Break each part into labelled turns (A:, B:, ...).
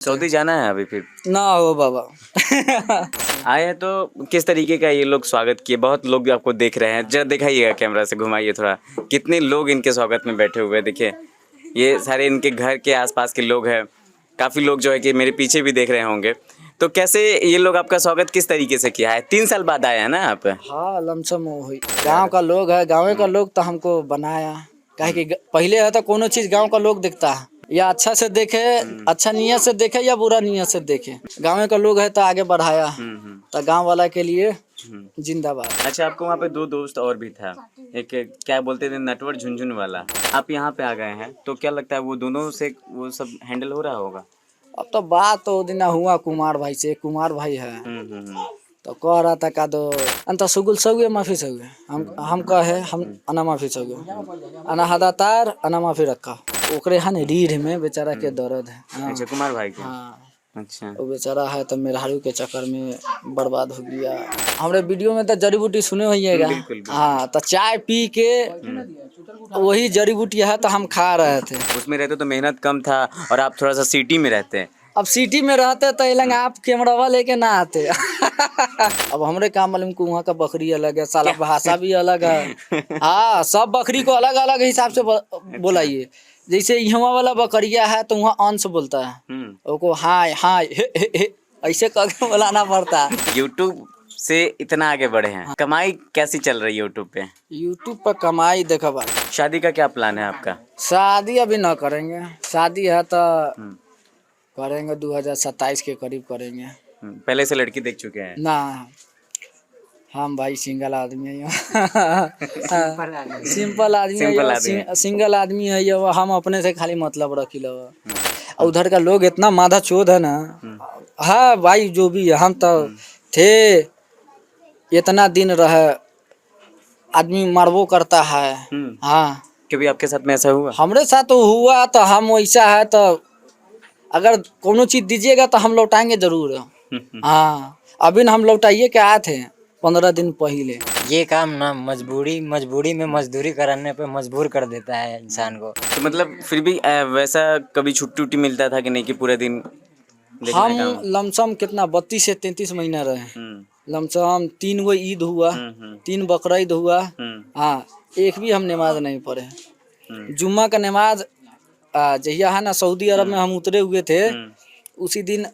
A: Saudi जाना है अभी फिर?
B: ना हो बाबा।
A: आए हैं तो किस तरीके का ये लोग स्वागत किए? बहुत लोग आपको देख रहे हैं, जरा दिखाइएगा, कैमरा से घुमाइए थोड़ा। कितने लोग इनके स्वागत में बैठे हुए हैं, देखिए ये सारे इनके घर के आसपास के लोग हैं। काफ़ी लोग जो है कि मेरे पीछे भी देख रहे होंगे। तो कैसे ये लोग आपका स्वागत किस तरीके से किया है? 3 साल बाद आए हैं ना आप?
B: हाँ लमसम हुई, गांव का लोग है, गाँव का लोग तो हमको बनाया। काहे कि पहले है तो कोनो चीज गांव का लोग देखता है, या अच्छा से देखे, अच्छा नियत से देखे या बुरा नियत से देखे। गाँव का लोग है तो आगे बढ़ाया, तो गांव वाला के लिए जिंदाबाद।
A: अच्छा, आपको वहाँ पे 2 दोस्त और भी था, एक क्या बोलते थे, नटवर झुनझुन वाला। आप यहाँ पे आ गए हैं तो क्या लगता है वो दोनों से वो सब हैंडल हो रहा होगा?
B: अब तो बात तो दिन हुआ कुमार भाई से, कुमार भाई है तो कह रहा था का दो अंत सुगुल सहुए माफी सहुए, हम कहे हम अना माफी सहुए, अना हदातार अना माफी रखा ओकरे है न रीढ़ में बेचारा के दर्द है। हाँ।
A: अच्छा, कुमार भाई के।
B: हाँ
A: अच्छा,
B: वो बेचारा है तो मेहरारू के चक्कर में बर्बाद हो गया। हमरे वीडियो में तो जड़ी बूटी सुने होइएगा।
A: बिल्कुल।
B: हाँ तो चाय पी के वही जड़ी बूटी है तो हम खा रहे थे।
A: उसमें रहते तो मेहनत कम था और आप थोड़ा सा सिटी में रहते हैं।
B: अब सिटी में रहते तो लंग आप कैमरावा लेके ना आते। अब हमरे काम मालूम को वहाँ का बकरी अलग है, साला भाषा भी अलग है। हाँ सब बकरी को अलग अलग हिसाब से बोलाइए। जैसे यहाँ वाला बकरिया है तो वहाँ अंश बोलता है, उसको हाय हाय हे ऐसे करके बुलाना पड़ता है।
A: यूट्यूब से इतना आगे बढ़े हैं, कमाई कैसी चल रही है यूट्यूब पे?
B: यूट्यूब पर कमाई देखा भाई।
A: शादी का क्या प्लान है आपका?
B: शादी अभी ना करेंगे, शादी है तो करेंगे 2027 के करीब करेंगे।
A: पहले से लड़की देख चुके हैं?
B: ना हम भाई सिंगल आदमी है। सिंपल आदमी है, सिंगल आदमी है ये। हम अपने से खाली मतलब रखी लो। उधर का लोग इतना माधा चोद है ना। हाँ भाई जो भी है, हम तो थे इतना दिन रहे, आदमी मरबो करता है। हाँ
A: कभी आपके साथ में ऐसा हुआ?
B: हमरे साथ तो हुआ, तो हम वैसा है तो अगर कोनो चीज दीजिएगा तो हम लौटाएंगे जरूर। हाँ अभी हम लौटाइए के आए थे 15 दिन पहले।
C: ये काम ना मजबूरी में मजदूरी कराने पे मजबूर कर देता है इंसान को।
A: तो मतलब फिर भी वैसा कभी छुट्टी उट्टी मिलता था कि नहीं कि पूरे दिन
B: हम लमसम कितना 32 से 33 महीना रहे। लमसम 3 गो ईद हुआ, 3 बकरीद हुआ। हाँ एक भी हम नमाज नहीं पढ़े। जुम्मा का नमाज जहिया है ना सऊदी अरब में हम उतरे हुए थे, उसी दिन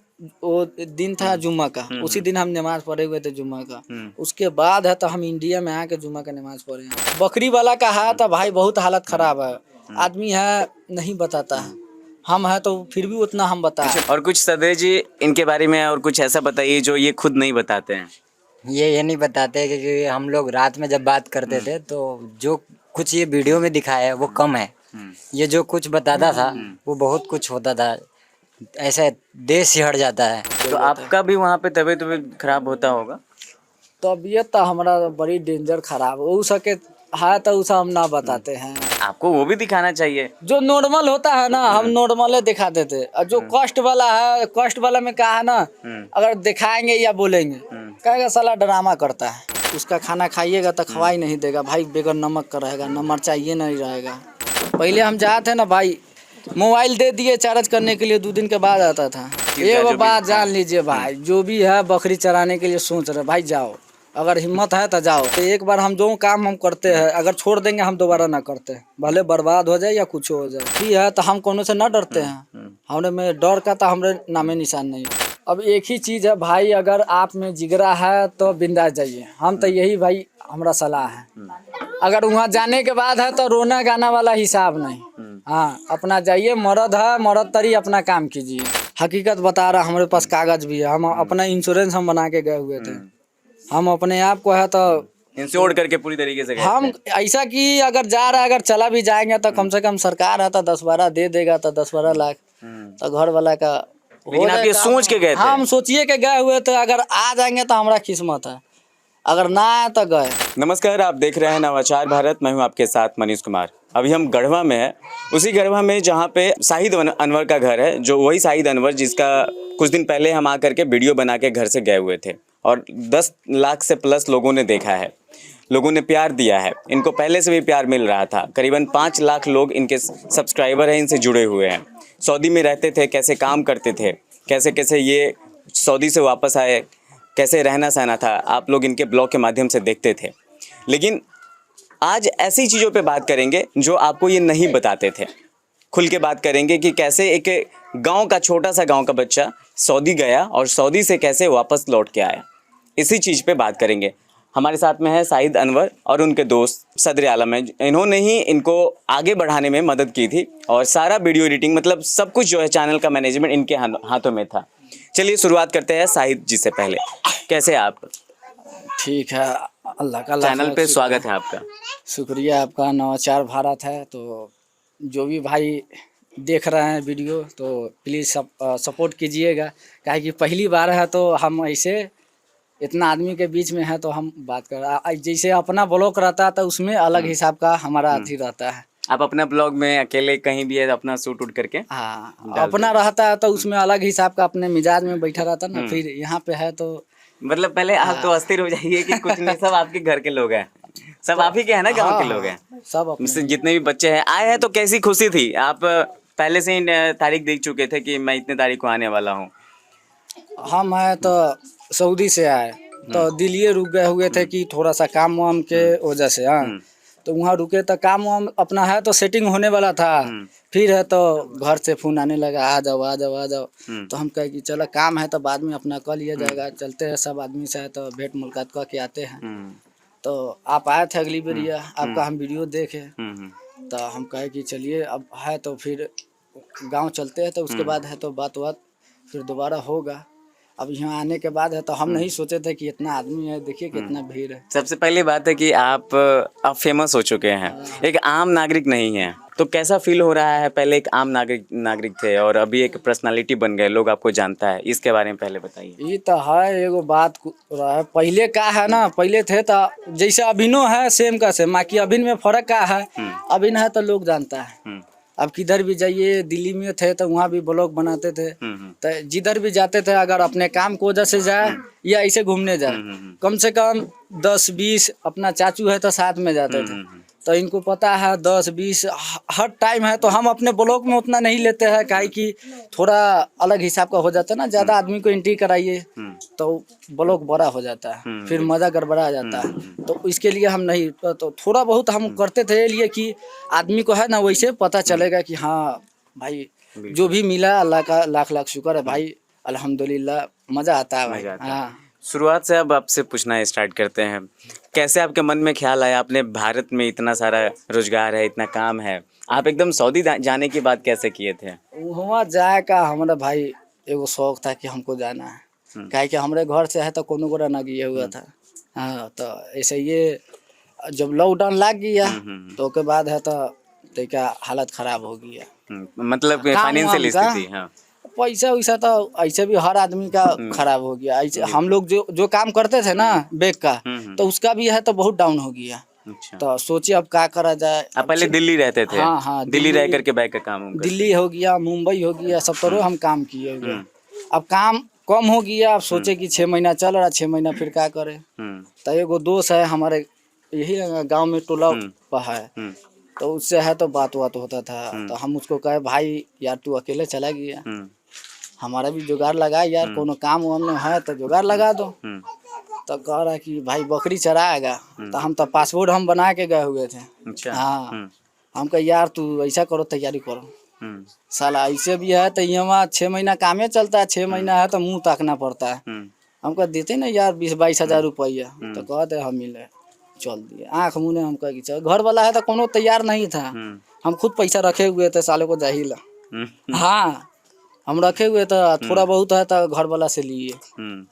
B: वो दिन था जुम्मा का, उसी दिन हम नमाज पढ़े हुए थे जुम्मा का। उसके बाद है तो हम इंडिया में आके जुम्मा का नमाज पढ़े हैं। बकरी वाला का है तो भाई बहुत हालत खराब है, आदमी है नहीं बताता है, हम है तो फिर भी उतना हम बताए।
A: और कुछ सदर जी इनके बारे में और कुछ ऐसा बताइए जो ये खुद नहीं बताते हैं।
C: ये नहीं बताते क्योंकि हम लोग रात में जब बात करते थे तो जो कुछ ये वीडियो में दिखाया है वो कम है। ये जो कुछ बताता था वो बहुत कुछ होता था, ऐसा देश ही हट जाता है।
A: तो आपका भी वहाँ पे तबीयत खराब होता होगा?
B: तबीयत तो हमारा बड़ी डेंजर खराब हो सके है तो उसे हम ना बताते हैं।
A: आपको वो भी दिखाना चाहिए
B: जो नॉर्मल होता है ना, हम नॉर्मल दिखाते थे। और जो कष्ट वाला है, कष्ट वाला में क्या है ना, अगर दिखाएंगे या बोलेंगे कहेगा साला ड्रामा करता है। उसका खाना खाइएगा तो खवाई नहीं देगा भाई, बगैर नमक का रहेगा, नमक चाहिए नहीं रहेगा। पहले हम जाते ना भाई, मोबाइल दे दिए चार्ज करने के लिए, 2 दिन के बाद आता था। ये बात जान लीजिए भाई, जो भी है बकरी चराने के लिए सोच रहे भाई जाओ, अगर हिम्मत है तो जाओ। तो एक बार हम जो काम हम करते हैं अगर छोड़ देंगे हम दोबारा ना करते, भले बर्बाद हो जाए या कुछ हो जाए। ठीक है तो हम कोनो से ना डरते हैं, हमने में डर का तो हमरे नामे निशान नहीं। अब एक ही चीज है भाई, अगर आप में जिगरा है तो बिंदास जाइए। हम तो यही भाई हमारा सलाह है। अगर वहाँ जाने के बाद है तो रोना गाना वाला हिसाब नहीं। हाँ अपना जाइए, मर्द है मर्द तरी अपना काम कीजिए। हकीकत बता रहा, हमारे पास कागज भी है, हम अपना इंश्योरेंस हम बना के गए हुए थे। हम अपने आप को है तो
A: इंश्योर करके पूरी तरीके से
B: हम ऐसा कि अगर जा रहा है, अगर चला भी जाएंगे तो कम से कम सरकार है तो 10-12 दे देगा, तो 10-12 लाख तो घर वाला का।
A: लेकिन आप ये सोच के गए थे?
B: हम सोचिए के गए हुए थे, अगर आ जाएंगे तो हमारा किस्मत है, अगर ना आए तो गए।
A: नमस्कार, आप देख रहे हैं नवाचार भारत, मैं हूं आपके साथ मनीष कुमार। अभी हम गढ़वा में हैं, उसी गढ़वा में जहां पे शाहिद अनवर का घर है, जो वही शाहिद अनवर जिसका कुछ दिन पहले हम आकर के वीडियो बना के घर से गए हुए थे और 10 लाख से प्लस लोगों ने देखा है, लोगों ने प्यार दिया है। इनको पहले से भी प्यार मिल रहा था। करीबन 5 लाख लोग इनके सब्सक्राइबर हैं, इनसे जुड़े हुए हैं। सऊदी में रहते थे, कैसे काम करते थे, कैसे कैसे ये सऊदी से वापस आए, कैसे रहना सहना था, आप लोग इनके ब्लॉग के माध्यम से देखते थे। लेकिन आज ऐसी चीज़ों पे बात करेंगे जो आपको ये नहीं बताते थे। खुल के बात करेंगे कि कैसे एक गांव का, छोटा सा गांव का बच्चा सऊदी गया और सऊदी से कैसे वापस लौट के आया। इसी चीज़ पे बात करेंगे। हमारे साथ में है शाहिद अनवर और उनके दोस्त सदर आलम है। इन्होंने ही इनको आगे बढ़ाने में मदद की थी और सारा वीडियो एडिटिंग, मतलब सब कुछ जो है चैनल का मैनेजमेंट इनके हाथों में था। चलिए शुरुआत करते हैं शाहिद जी से। पहले कैसे आप?
B: ठीक है, अल्लाह का
A: चैनल
B: लाख
A: पे
B: लाख
A: स्वागत है आपका।
B: शुक्रिया आपका। नवाचार भारत है, तो जो भी भाई देख रहे हैं वीडियो तो प्लीज़ सपोर्ट कीजिएगा। काहे कि पहली बार है तो हम ऐसे इतना आदमी के बीच में है तो हम बात कर रहे हैं। जैसे अपना ब्लॉग रहता है तो उसमें अलग हिसाब का हमारा अथी रहता है।
A: आप अपना ब्लॉग में अकेले कहीं भी है अपना शूट उट करके
B: हाँ, अपना रहता है तो उसमें अलग हिसाब का अपने मिजाज में बैठा रहता है ना। फिर यहाँ पे है तो
A: मतलब पहले आप तो अस्थिर हो जाइए कि कुछ नहीं, सब आपके घर के लोग हैं, सब आप ही के हैं ना, गांव के लोग हैं,
B: सब अपने।
A: जितने भी बच्चे हैं आए हैं। तो कैसी खुशी थी? आप पहले से ही तारीख देख चुके थे कि मैं इतने तारीख को आने वाला हूँ?
B: हम आए तो सऊदी से आए तो दिल्ली रुक गए हुए थे कि थोड़ा सा काम वाम के वजह से। हाँ, तो वहाँ रुके तो काम वाम अपना है तो सेटिंग होने वाला था। फिर है तो घर से फोन आने लगा, आ जाओ आ जाओ आ जाओ। तो हम कहे कि चलो काम है तो बाद में अपना कर लिया जाएगा, चलते हैं सब आदमी से है तो भेंट मुलाकात करके आते हैं। तो आप आए थे अगली बार, आपका हम वीडियो देखे तो हम कहे कि चलिए अब है तो फिर गांव चलते हैं। तो उसके बाद है तो बात फिर दोबारा होगा। अब यहाँ आने के बाद है तो हम नहीं सोचे थे कि इतना आदमी है, देखिए कितना भीड़ है।
A: सबसे पहली बात है कि आप फेमस हो चुके हैं, एक आम नागरिक नहीं है। तो कैसा फील हो रहा है? पहले एक आम नागरिक थे और अभी एक पर्सनालिटी बन गए, लोग आपको जानता है, इसके बारे में पहले बताइए।
B: ये तो है एगो बात रहा है। पहले का है ना, पहले थे तो जैसे अभिनो है सेम का सेम, बाकी अभिन में फर्क का है। अभिन है तो लोग जानता है। अब किधर भी जाइए, दिल्ली में थे तो वहाँ भी ब्लॉग बनाते थे। तो जिधर भी जाते थे, अगर अपने काम की वजह से जाए या ऐसे घूमने जाए, कम से कम 10-20 अपना चाचू है तो साथ में जाते थे। तो इनको पता है 10-20 हर टाइम है। तो हम अपने ब्लॉग में उतना नहीं लेते हैं, काहे कि थोड़ा अलग हिसाब का हो जाता है ना। ज़्यादा आदमी को एंट्री कराइए तो ब्लॉग बड़ा हो जाता है, फिर मज़ा गड़बड़ा जाता है। तो इसके लिए हम नहीं, तो थोड़ा बहुत हम करते थे लिए कि आदमी को है ना वैसे पता चलेगा कि हाँ भाई जो भी मिला अल्लाह का लाख लाख शुक्र है भाई, अल्हम्दुलिल्लाह मज़ा आता है भाई। हाँ,
A: शुरुआत से अब आपसे पूछना स्टार्ट करते हैं। कैसे आपके मन में ख्याल आया? आपने भारत में इतना सारा रोजगार है, इतना काम है, आप एकदम सऊदी जाने की बात कैसे किए थे?
B: वहाँ जाए का हमारा भाई एगो शौक था कि हमको जाना है। काहे कि हमारे घर से है तो कोनो गोरा ना गया हुआ था। हाँ, तो ऐसे ये जब लॉकडाउन लग गया तो के बाद है तो क्या हालत खराब हो गया।
A: मतलब फाइनेंशियल स्थिति। हाँ,
B: पैसा वैसा तो ऐसे भी हर आदमी का खराब हो गया। ऐसे हम लोग जो काम करते थे ना बैग का, तो उसका भी है तो बहुत डाउन हो गया।
A: अच्छा।
B: तो सोचिए अब क्या करा जाए।
A: आप पहले दिल्ली रहते थे?
B: हाँ हाँ,
A: दिल्ली रह करके बैग का काम करते?
B: दिल्ली हो गया, मुंबई हो गया, सब तरह हम काम किए हुए। अब काम कम हो गया। अब सोचे कि 6 महीना चल रहा, 6 महीना फिर क्या करे। तो एगो दोस्त है हमारे यही गांव में टोला पर है, तो उससे है तो बात होता था। तो हम उसको कहे भाई यार तू अकेले चला गया, हमारा भी जुगाड़ लगा यार, कोनो काम वाम में है तो जुगाड़ लगा दो। तो कह रहा कि भाई बकरी चराएगा। तो हम तो पासपोर्ट हम बना के गए हुए थे।
A: अच्छा।
B: हाँ, हम कहे यार तू ऐसा करो, तैयारी करो। साला ऐसे भी है तो यहाँ 6 महीना कामे चलता है, 6 महीना है तो मुंह ताकना पड़ता है। हमको देते ना यार 20-22 हजार रुपया। तो कहते हम मिले, चल दिए आँख मुँह ने। हम कहे कि चल, घर वाला है तो कोनो तैयार नहीं था। हम खुद पैसा रखे हुए थे साले को जाहिला। हाँ, हम रखे हुए था, थोड़ा बहुत है तो घर वाला से लिए।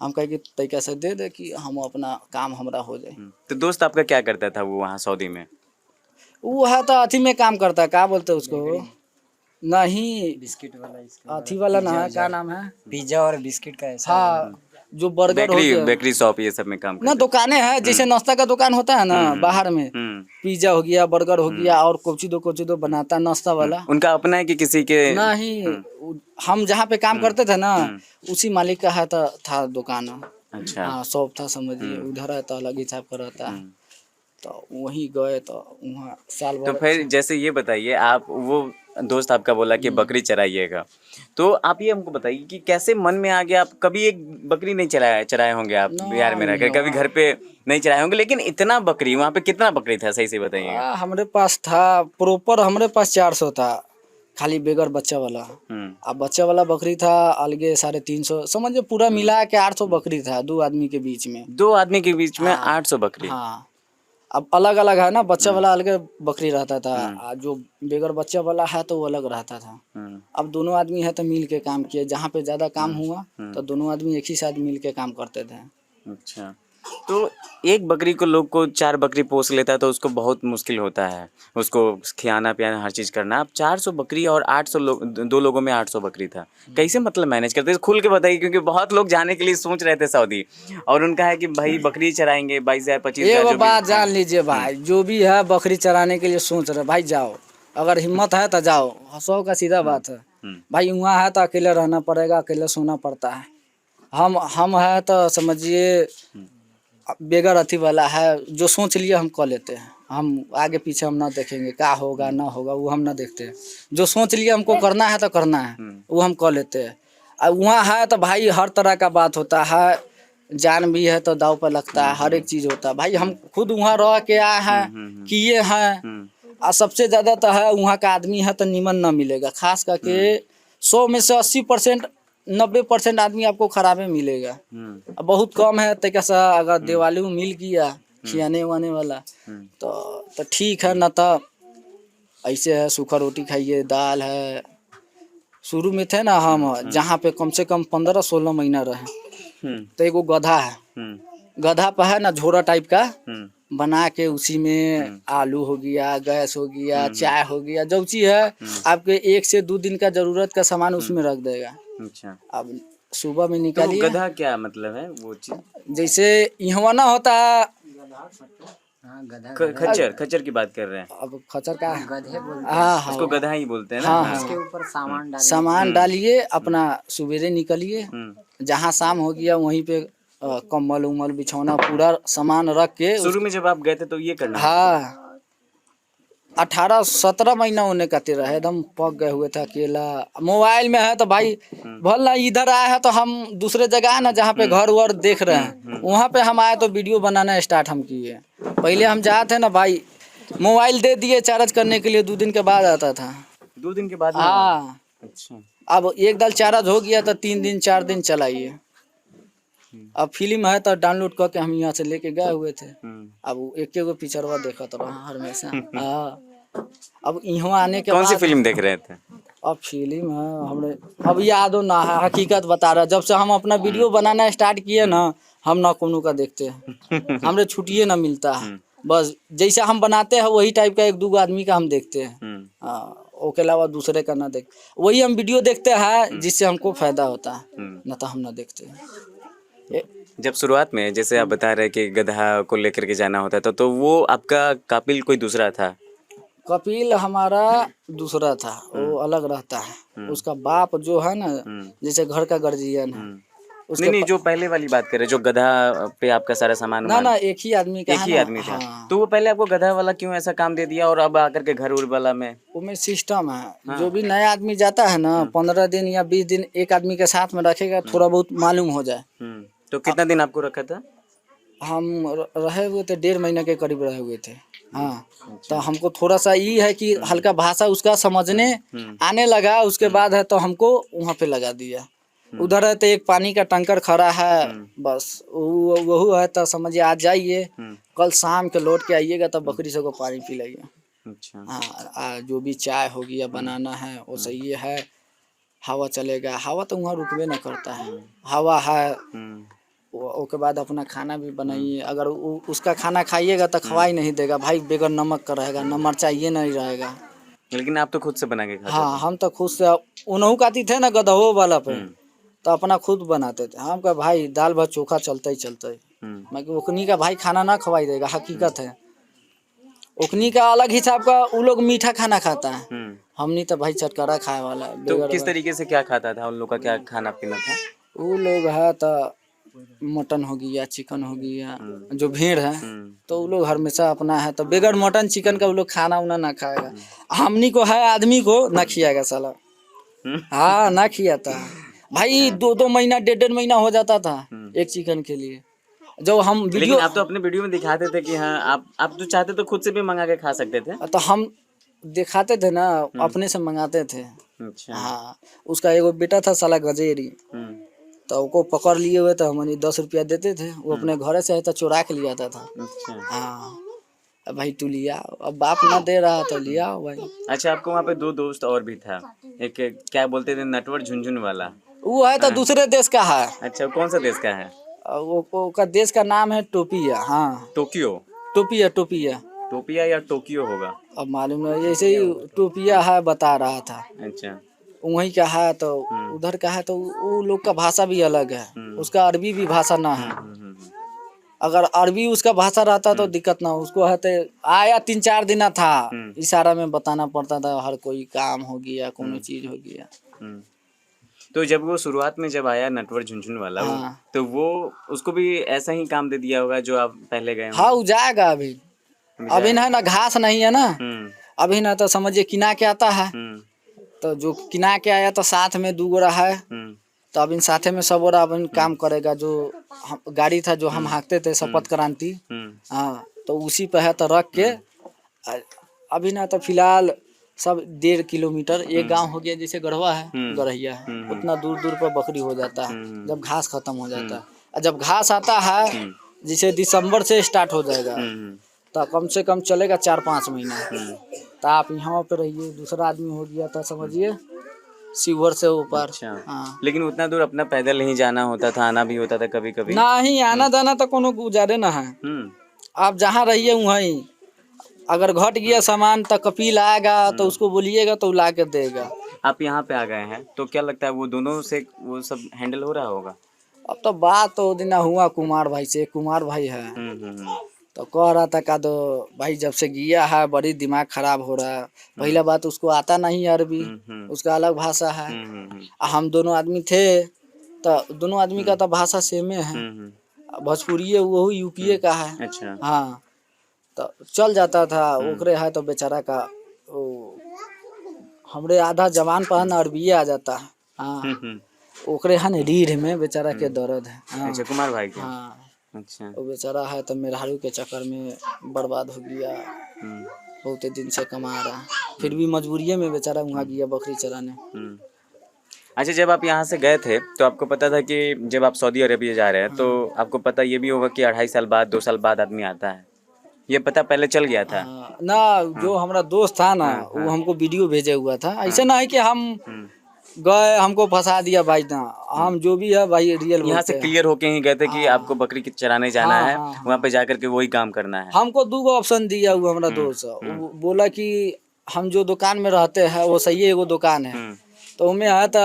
B: हम कहे कि तरीका से दे दे कि हम अपना काम हमरा हो जाए।
A: तो दोस्त आपका क्या करता था वो वहाँ सऊदी में?
B: वो है तो अथी में काम करता है, क्या बोलते हैं उसको, नहीं
C: बिस्किट वाला,
B: अथी वाला ना है, क्या नाम है,
C: पिज्जा और बिस्किट का ऐसा।
B: हाँ, जो बर्गर हो गया,
A: बेकरी शॉप ये सब में काम
B: ना दुकानें हैं। जैसे नाश्ता का दुकान होता है ना बाहर में, पिज्जा हो गया, बर्गर हो गया, और कोची दो बनाता नाश्ता वाला।
A: उनका अपना है कि किसी के?
B: नहीं, हम जहाँ पे काम करते थे ना उसी मालिक का है था दुकान।
A: अच्छा।
B: हाँ, शॉप था समझिए, उधर है तो अलग हिसाब का रहता है। तो वहीं गए तो वहाँ साल
A: तो
B: भर।
A: फिर जैसे ये बताइए, आप वो दोस्त आपका बोला कि बकरी चराइएगा, तो आप ये हमको बताइए कि कैसे मन में आ गया? आप कभी एक बकरी नहीं चराए होंगे आप बिहार में रहकर, कभी घर पे नहीं चराए होंगे, लेकिन इतना बकरी, वहाँ पे कितना बकरी था सही से बताइए?
B: हमारे पास था प्रॉपर, हमारे पास 400 था, खाली बेगर बच्चा वाला। अब बच्चा वाला बकरी था अलगे 350, समझिए पूरा मिला के 800 बकरी था 2 आदमी के बीच में।
A: 2 आदमी के बीच में 800 बकरी?
B: हाँ, अब अलग अलग है ना, बच्चा वाला अलग बकरी रहता था, जो बेगर बच्चा वाला है तो वो अलग रहता था। अब दोनों आदमी है तो मिल के काम किए, जहाँ पे ज्यादा काम हुआ तो दोनों आदमी एक ही साथ मिल के काम करते थे।
A: अच्छा, तो एक बकरी को लोग को 4 बकरी पोस लेता है तो उसको बहुत मुश्किल होता है, उसको खियाना पियाना हर चीज़ करना। अब 400 बकरी और 800 लोग, 2 लोगों में 800 बकरी था, कैसे मतलब मैनेज करते? खुल के बताइए, क्योंकि बहुत लोग जाने के लिए सोच रहे थे सऊदी, और उनका है कि भाई बकरी चराएंगे 22,000 25,000।
B: एक बात जान लीजिए भाई, जो भी है बकरी चराने के लिए सोच रहे भाई जाओ, अगर हिम्मत है तो जाओ, 100 का सीधा बात है भाई। वहाँ है तो अकेले रहना पड़ेगा, अकेले सोना पड़ता है। हम है तो समझिए बेगर अथी वाला है, जो सोच लिए हम कर लेते हैं, हम आगे पीछे हम ना देखेंगे क्या होगा ना होगा, वो हम ना देखते हैं। जो सोच लिए हमको करना है तो करना है, वो हम कर लेते हैं। अब वहाँ है तो भाई हर तरह का बात होता है, जान भी है तो दाव पर लगता है, हर एक चीज़ होता है भाई। हम खुद वहाँ रह के आए हैं, किए हैं, और सबसे ज़्यादा तो है वहाँ का आदमी है तो नीमन ना मिलेगा, खास करके 100 में से 80% 90% आदमी आपको खराबे मिलेगा। अब बहुत कम है तो कैसा, अगर दिवाली में मिल गया खियाने वाने वाला तो ठीक है, ना तो ऐसे है सूखा रोटी खाइए, दाल है। शुरू में थे ना हम जहाँ पे कम से कम 15-16 महीना रहे, तो एगो गधा है, गधा पे है ना झोरा टाइप का बना के, उसी में आलू हो गया, गैस हो गया, चाय हो गया, जो चीज है आपके 1 से 2 दिन का जरूरत का सामान उसमें रख देगा।
A: अच्छा,
B: अब सुबह में
A: तो
B: निकालिए।
A: गधा क्या मतलब है वो चीज?
B: जैसे यहाँ ना होता है
A: खच्चर, खच्चर की बात कर रहे हैं?
B: अब खच्चर का
C: गधे बोलते
B: हाँ
A: उसको गधा ही बोलते हैं ना?
B: हाँ
C: उसके ऊपर सामान डाल
B: सामान डालिए, अपना सवेरे निकलिए, जहाँ शाम हो गया वहीं पे कम्बल उम्बल बिछौना पूरा सामान रख के।
A: शुरू में जब आप गए थे तो ये करना?
B: हाँ, 18-17 महीना होने का तेरा है, एकदम पक गए हुए थे अकेला। मोबाइल में है तो भाई भला इधर आया है तो हम दूसरे जगह है ना जहाँ पे घर वर देख रहे हैं, वहाँ पे हम आए तो वीडियो बनाना स्टार्ट हम किए। पहले हम जाते ना भाई, मोबाइल दे दिए चार्ज करने के लिए, 2 दिन के बाद आता था।
A: 2 दिन के बाद?
B: हाँ,
A: अच्छा,
B: अब एक दाल चार्ज हो गया तो 3 दिन 4 दिन चलाइए। अब फिल्म है तो डाउनलोड करके हम यहाँ से लेके गए हुए थे। अब एक एगो पिक्चरवा देखत रहा हमेशा। हाँ, अब यहाँ आने के
A: कौन सी
B: बाद
A: फिल्म देख रहे थे?
B: अब फिल्म है हमने, अब यादो ना है, हकीकत बता रहा। जब से हम अपना वीडियो बनाना स्टार्ट किए ना, हम ना कोनो का देखते हैं, हमरे छुट्टिए ना मिलता है। बस जैसा हम बनाते हैं वही टाइप का 1-2 आदमी का हम देखते हैं, उसके अलावा दूसरे का ना देख। वही हम वीडियो देखते हैं जिससे हमको फायदा होता है, ना तो हम ना देखते हैं।
A: जब शुरुआत में जैसे आप बता रहे कि गधा को लेकर के जाना होता था, तो वो आपका कापिल कोई दूसरा था?
B: कपिल हमारा दूसरा था, वो अलग रहता है। उसका बाप जो है ना, जैसे घर का गार्जियन है उसके।
A: नहीं, जो पहले वाली बात करें, जो गधा पे आपका सारा सामान
B: ना एक ही आदमी का
A: एक
B: है
A: ही
B: ना।
A: आदमी था।
B: हाँ।
A: तो वो पहले आपको गधा वाला क्यों ऐसा काम दे दिया और अब आकर के घर उर वाला में?
B: उसमें सिस्टम है, जो भी नया आदमी जाता है ना, 15 दिन या 20 दिन एक आदमी के साथ में रखेगा, थोड़ा बहुत मालूम हो जाए।
A: तो कितना दिन आपको रखा था?
B: हम रहे हुए थे 1.5 महीना के करीब रहे हुए थे। हाँ, तो हमको थोड़ा सा ये है कि हल्का भाषा उसका समझने आने लगा, उसके बाद है तो हमको वहाँ पे लगा दिया। उधर है तो एक पानी का टंकर खड़ा है, बस वही है तो समझिए आज जाइए, कल शाम के लौट के आइएगा तो बकरी सबको पानी पिलाइए।
A: अच्छा,
B: हाँ, जो भी चाय हो गया बनाना है वो सही है। हवा चलेगा, हवा तो वहाँ रुकवे ना करता है, हवा है। उसके बाद अपना खाना भी बनाइए, अगर उसका खाना खाइएगा तो खवाई नहीं देगा भाई, बगैर नमक का रहेगा, न मिर्चाइए नहीं रहेगा।
A: लेकिन आप तो खुद से बना के खाते
B: हाँ, हम तो खुद से, उन्हों खाती थे ना गधो वाला पे, तो अपना खुद बनाते थे। हम कहा भाई दाल भात चोखा चलता ही चलता ही, मैं उकनी का भाई खाना ना खवाई देगा, हकीकत है। उकनी का अलग हिसाब का, वो लोग मीठा खाना खाता है, हमनी तो भाई चटकारा खाए वाला है।
A: तो किस तरीके से क्या खाता था? उन लोग का क्या खाना पीना था?
B: वो लोग है तो मटन हो गया, चिकन हो गया, जो भेड़ है तो वो लोग हमेशा अपना है, तो बगैर मटन चिकन का वो लोग खाना उना ना खाएगा। हमनी को है आदमी को ना खियाएगा साला। हाँ ना खियाता भाई, 2-2 महीना 1.5 महीना हो जाता था एक चिकन के लिए। जब हम
A: लेकिन
B: वीडियो
A: आप तो अपने वीडियो में दिखाते थे कि हाँ आप तो चाहते तो खुद से भी मंगा के खा सकते थे।
B: तो हम दिखाते थे ना, अपने से मंगाते थे।
A: अच्छा।
B: हाँ, उसका एगो बेटा था साला गजेरी, तो उसको पकड़ लिए हुए तो हमनी 10 रुपया देते थे, वो अपने घर से तो चुरा के ले आता था।
A: अच्छा।
B: हाँ, अब भाई तू लिया, अब बाप ना दे रहा तो लिया भाई।
A: अच्छा, आपको वहाँ पे 2 दोस्त और भी था, एक क्या बोलते थे नटवर झुनझुन वाला।
B: वो है तो दूसरे देश का है।
A: अच्छा, कौन सा देश का है?
B: वो का देश का नाम है टोपिया। हाँ,
A: टोक्यो।
B: टोपिया टोपिया।
A: टोपिया या टोक्यो होगा।
B: अब मालूम नहीं, ऐसे ही टोपिया है बता रहा था।
A: अच्छा।
B: वहीं का है तो उधर का है, तो वो लोग का भाषा भी अलग है, उसका अरबी भी भाषा ना है। अगर अरबी उसका भाषा रहता तो दिक्कत ना हो, उसको है तो आया 3-4 दिन था, इशारा में बताना पड़ता था, हर कोई काम हो गया, कोनो चीज हो गया।
A: तो जब वो शुरुआत में जब आया नटवर झुनझुन वाला
B: हाँ।
A: तो वो उसको भी ऐसा ही काम दे दिया होगा जो आप पहले गए
B: हाँ, वो जाएगा अभी। अभी ना घास नहीं है ना, अभी ना तो समझिए किना के आता है, तो जो किना के आया तो साथ में 2 गोरा है, तो अब इन साथे में सब गोरा अब काम करेगा। जो गाड़ी था जो हम हाँकते थे शपथ क्रांति, हाँ, तो उसी पे है तो रख के अभी ना तो फिलहाल सब 1.5 किलोमीटर एक गांव हो गया, जैसे गढ़वा है, गढ़िया है, उतना दूर दूर पर बकरी हो जाता है जब घास खत्म हो जाता है। और जब घास आता है जैसे दिसंबर से स्टार्ट हो जाएगा, तो कम से कम चलेगा 4-5 महीना। तो आप यहाँ पे रहिए, दूसरा आदमी हो गया तो समझिए शिवर से ऊपर।
A: अच्छा।
B: हाँ,
A: लेकिन उतना दूर अपना पैदल नहीं जाना होता था, आना भी होता था कभी कभी।
B: नहीं आना जाना तो कोनो गुजारे ना है। आप जहाँ रहिए वहीं, अगर घट गया सामान तो कपिल आएगा तो उसको बोलिएगा तो ला के देगा।
A: आप यहाँ पे आ गए हैं तो क्या लगता है वो दोनों से वो सब हैंडल हो रहा होगा?
B: अब तो बात तो दिन हुआ कुमार भाई से, कुमार भाई है तो कह रहा था का दो भाई, जब से गया है बड़ी दिमाग खराब हो रहा है। पहला बात उसको आता नहीं अरबी, उसका अलग भाषा है। हम दोनों आदमी थे तो दोनों आदमी का तो भाषा सेमे है, भोजपुरी है, वो यूपीए का है।
A: अच्छा।
B: हाँ, तो चल जाता था। ओकरे है तो बेचारा का हमरे आधा जवान पर ना अरबी आ जाता है। हाँ, ओकरे है न रीढ़ में बेचारा के दर्द है। हाँ,
A: अच्छा, कुमार भाई के।
B: हाँ,
A: अच्छा।
B: वो बेचारा है तो मेहरारू के चक्कर में बर्बाद हो गया। बहुत दिन से कमा रहा, फिर भी मजबूरी में बेचारा वहाँ गया बकरी चराने।
A: अच्छा, जब आप यहाँ से गए थे तो आपको पता था कि जब आप सऊदी अरेबिया जा रहे हैं तो आपको पता ये भी होगा कि 2.5 साल बाद 2 साल बाद आदमी आता है, ये पता पहले चल गया था?
B: ना, जो हमारा दोस्त था ना, वो हमको वीडियो भेजे हुआ था। ऐसे ना है कि हम गए हमको फंसा दिया भाई, ना, हम जो भी है भाई रियल
A: यहाँ से क्लियर होके ही गए थे कि आपको बकरी चराने जाना है, वहाँ पे जाकर के वही काम करना है।
B: हमको 2 ऑप्शन दिया हुआ हमारा दोस्त, वो बोला कि हम जो दुकान में रहते हैं वो सही है, एगो दुकान है तो उनमें है तो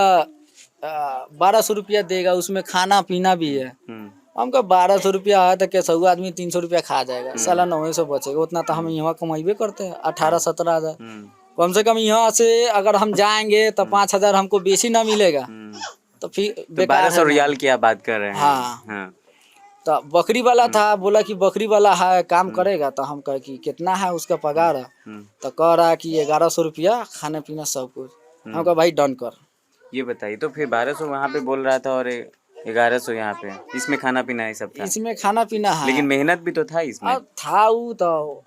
B: 1200 रुपया देगा, उसमें खाना पीना भी है। हमको 1200 रुपया है तो कैसा आदमी 300 रुपया खा जाएगा, साला 900 बचेगा। उतना तो हम यहाँ कमाइबे करते हैं 18-17 हज़ार। कम से कम यहाँ से अगर हम जाएंगे तो 5,000 हमको बेसी ना मिलेगा, तो फिर
A: 1200 रियाल की आप बात कर रहे हैं।
B: हाँ। तो बकरी वाला था, बोला कि बकरी वाला है काम करेगा, तो हम कहे कि कितना है उसका पगार है, तो कह रहा कि 1100 रुपया खाना पीना सब कुछ। हम कहा भाई डन कर।
A: ये बताइए, तो फिर 1200 वहाँ पे बोल रहा था और 1100 यहाँ पे, इसमें खाना पीना ये सब था?
B: इसमें खाना पीना है,
A: लेकिन मेहनत भी तो था इसमें।
B: था वो तो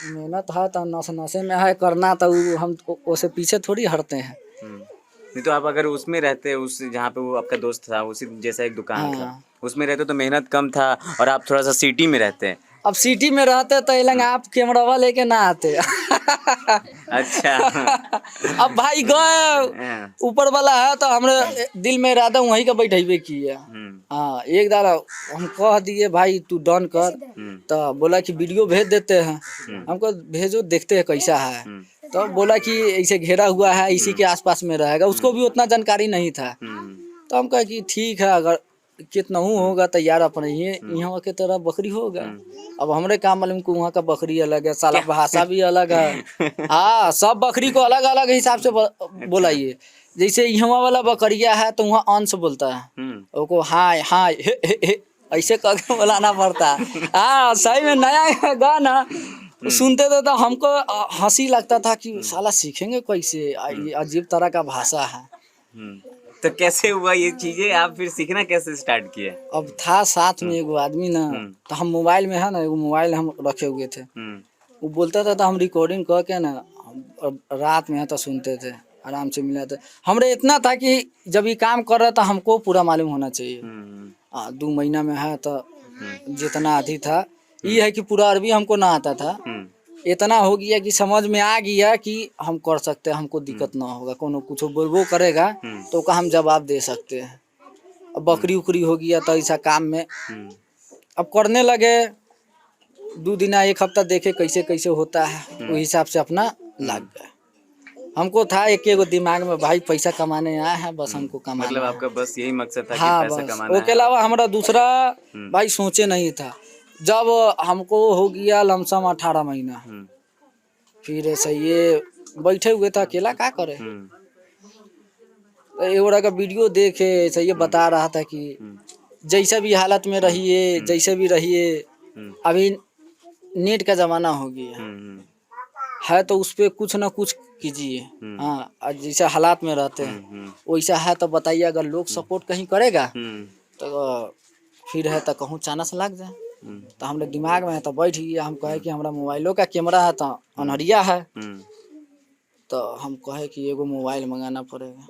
B: मेहनत है तो नस नशे में है करना, तो हम उससे पीछे थोड़ी हटते हैं।
A: नहीं तो आप अगर उसमें रहते, उस जहाँ पे वो आपका दोस्त था उसी जैसा एक दुकान था, उसमें रहते तो मेहनत कम था और आप थोड़ा सा सिटी में रहते।
B: अब सिटी में रहते तो लंग आप कैमरा लेके ना आते।
A: अच्छा।
B: अब भाई गए ऊपर वाला है तो हमरे दिल में इरादा वहीं का बैठेबे किया। हाँ, एक दारा हम कह दिए भाई तू डन कर, तो बोला कि वीडियो भेज देते हैं। हमको भेजो देखते हैं कैसा है, तो बोला कि ऐसे घेरा हुआ है, इसी के आसपास में रहेगा। उसको भी उतना जानकारी नहीं था, तो हम कहे कि ठीक है, अगर कितना होगा तो यार अपने यहाँ के तरह बकरी होगा। अब हमरे काम मालूम को वहाँ का बकरी अलग है, साला भाषा भी अलग है। हाँ, सब बकरी को अलग अलग हिसाब से बोलाइए। जैसे यहाँ वाला बकरिया है तो वहाँ अंश बोलता है, वो हाय हाय हे ऐसे करके बुलाना पड़ता है। हाँ सही में नया गाना सुनते थे तो हमको हंसी लगता था कि साला सीखेंगे कैसे, ये अजीब तरह का भाषा है।
A: तो कैसे हुआ ये चीजें, आप फिर सीखना कैसे स्टार्ट किए?
B: अब था साथ में एगो आदमी ना, तो हम मोबाइल में है ना, एगो मोबाइल हम रखे हुए थे, वो बोलता था तो हम रिकॉर्डिंग करके ना हम रात में है तो सुनते थे, आराम से मिला था। हमरे इतना था कि जब ये काम कर रहा था हमको पूरा मालूम होना चाहिए। 2 महीना में है तो जितना आधी था, ये है कि पूरा अरबी हमको ना आता था, इतना हो गया कि समझ में आ गया कि हम कर सकते हैं, हमको दिक्कत ना होगा, कोनो कुछ बोलबो करेगा तो का हम जवाब दे सकते हैं। अब बकरी उकरी हो गया तो ऐसा काम में अब करने लगे, 2 दिन 1 हफ्ता देखे कैसे कैसे होता है, उस हिसाब से अपना लग गए। हमको था एक एगो दिमाग में, भाई पैसा कमाने आया है, बस हमको कमाना
A: मतलब
B: है।
A: आपका बस यही मकसद था
B: हाँ
A: कि पैसा
B: बस,
A: कमाना
B: उसके
A: है।
B: अलावा हमारा दूसरा भाई सोचे नहीं था। जब हमको हो गया लमसम 18 महीना, फिर ऐसे ये बैठे हुए था अकेला, क्या करे, एगोड़ा का वीडियो देखे ऐसे ये बता रहा था कि जैसे भी हालत में रहिए, जैसे भी रहिए, अभी नेट का जमाना हो गया है तो उस पे कुछ ना कुछ कीजिए। हाँ, और जैसे हालात में रहते हैं वैसा है तो बताइए, अगर लोग सपोर्ट कहीं करेगा तो फिर है तो कहूँ चानस लग जाए। तो हमने दिमाग में है तो बैठ गया, हम कहे कि हमारा मोबाइलों का कैमरा है तो अनहरिया है, तो हम कहे कि एगो मोबाइल मंगाना पड़ेगा।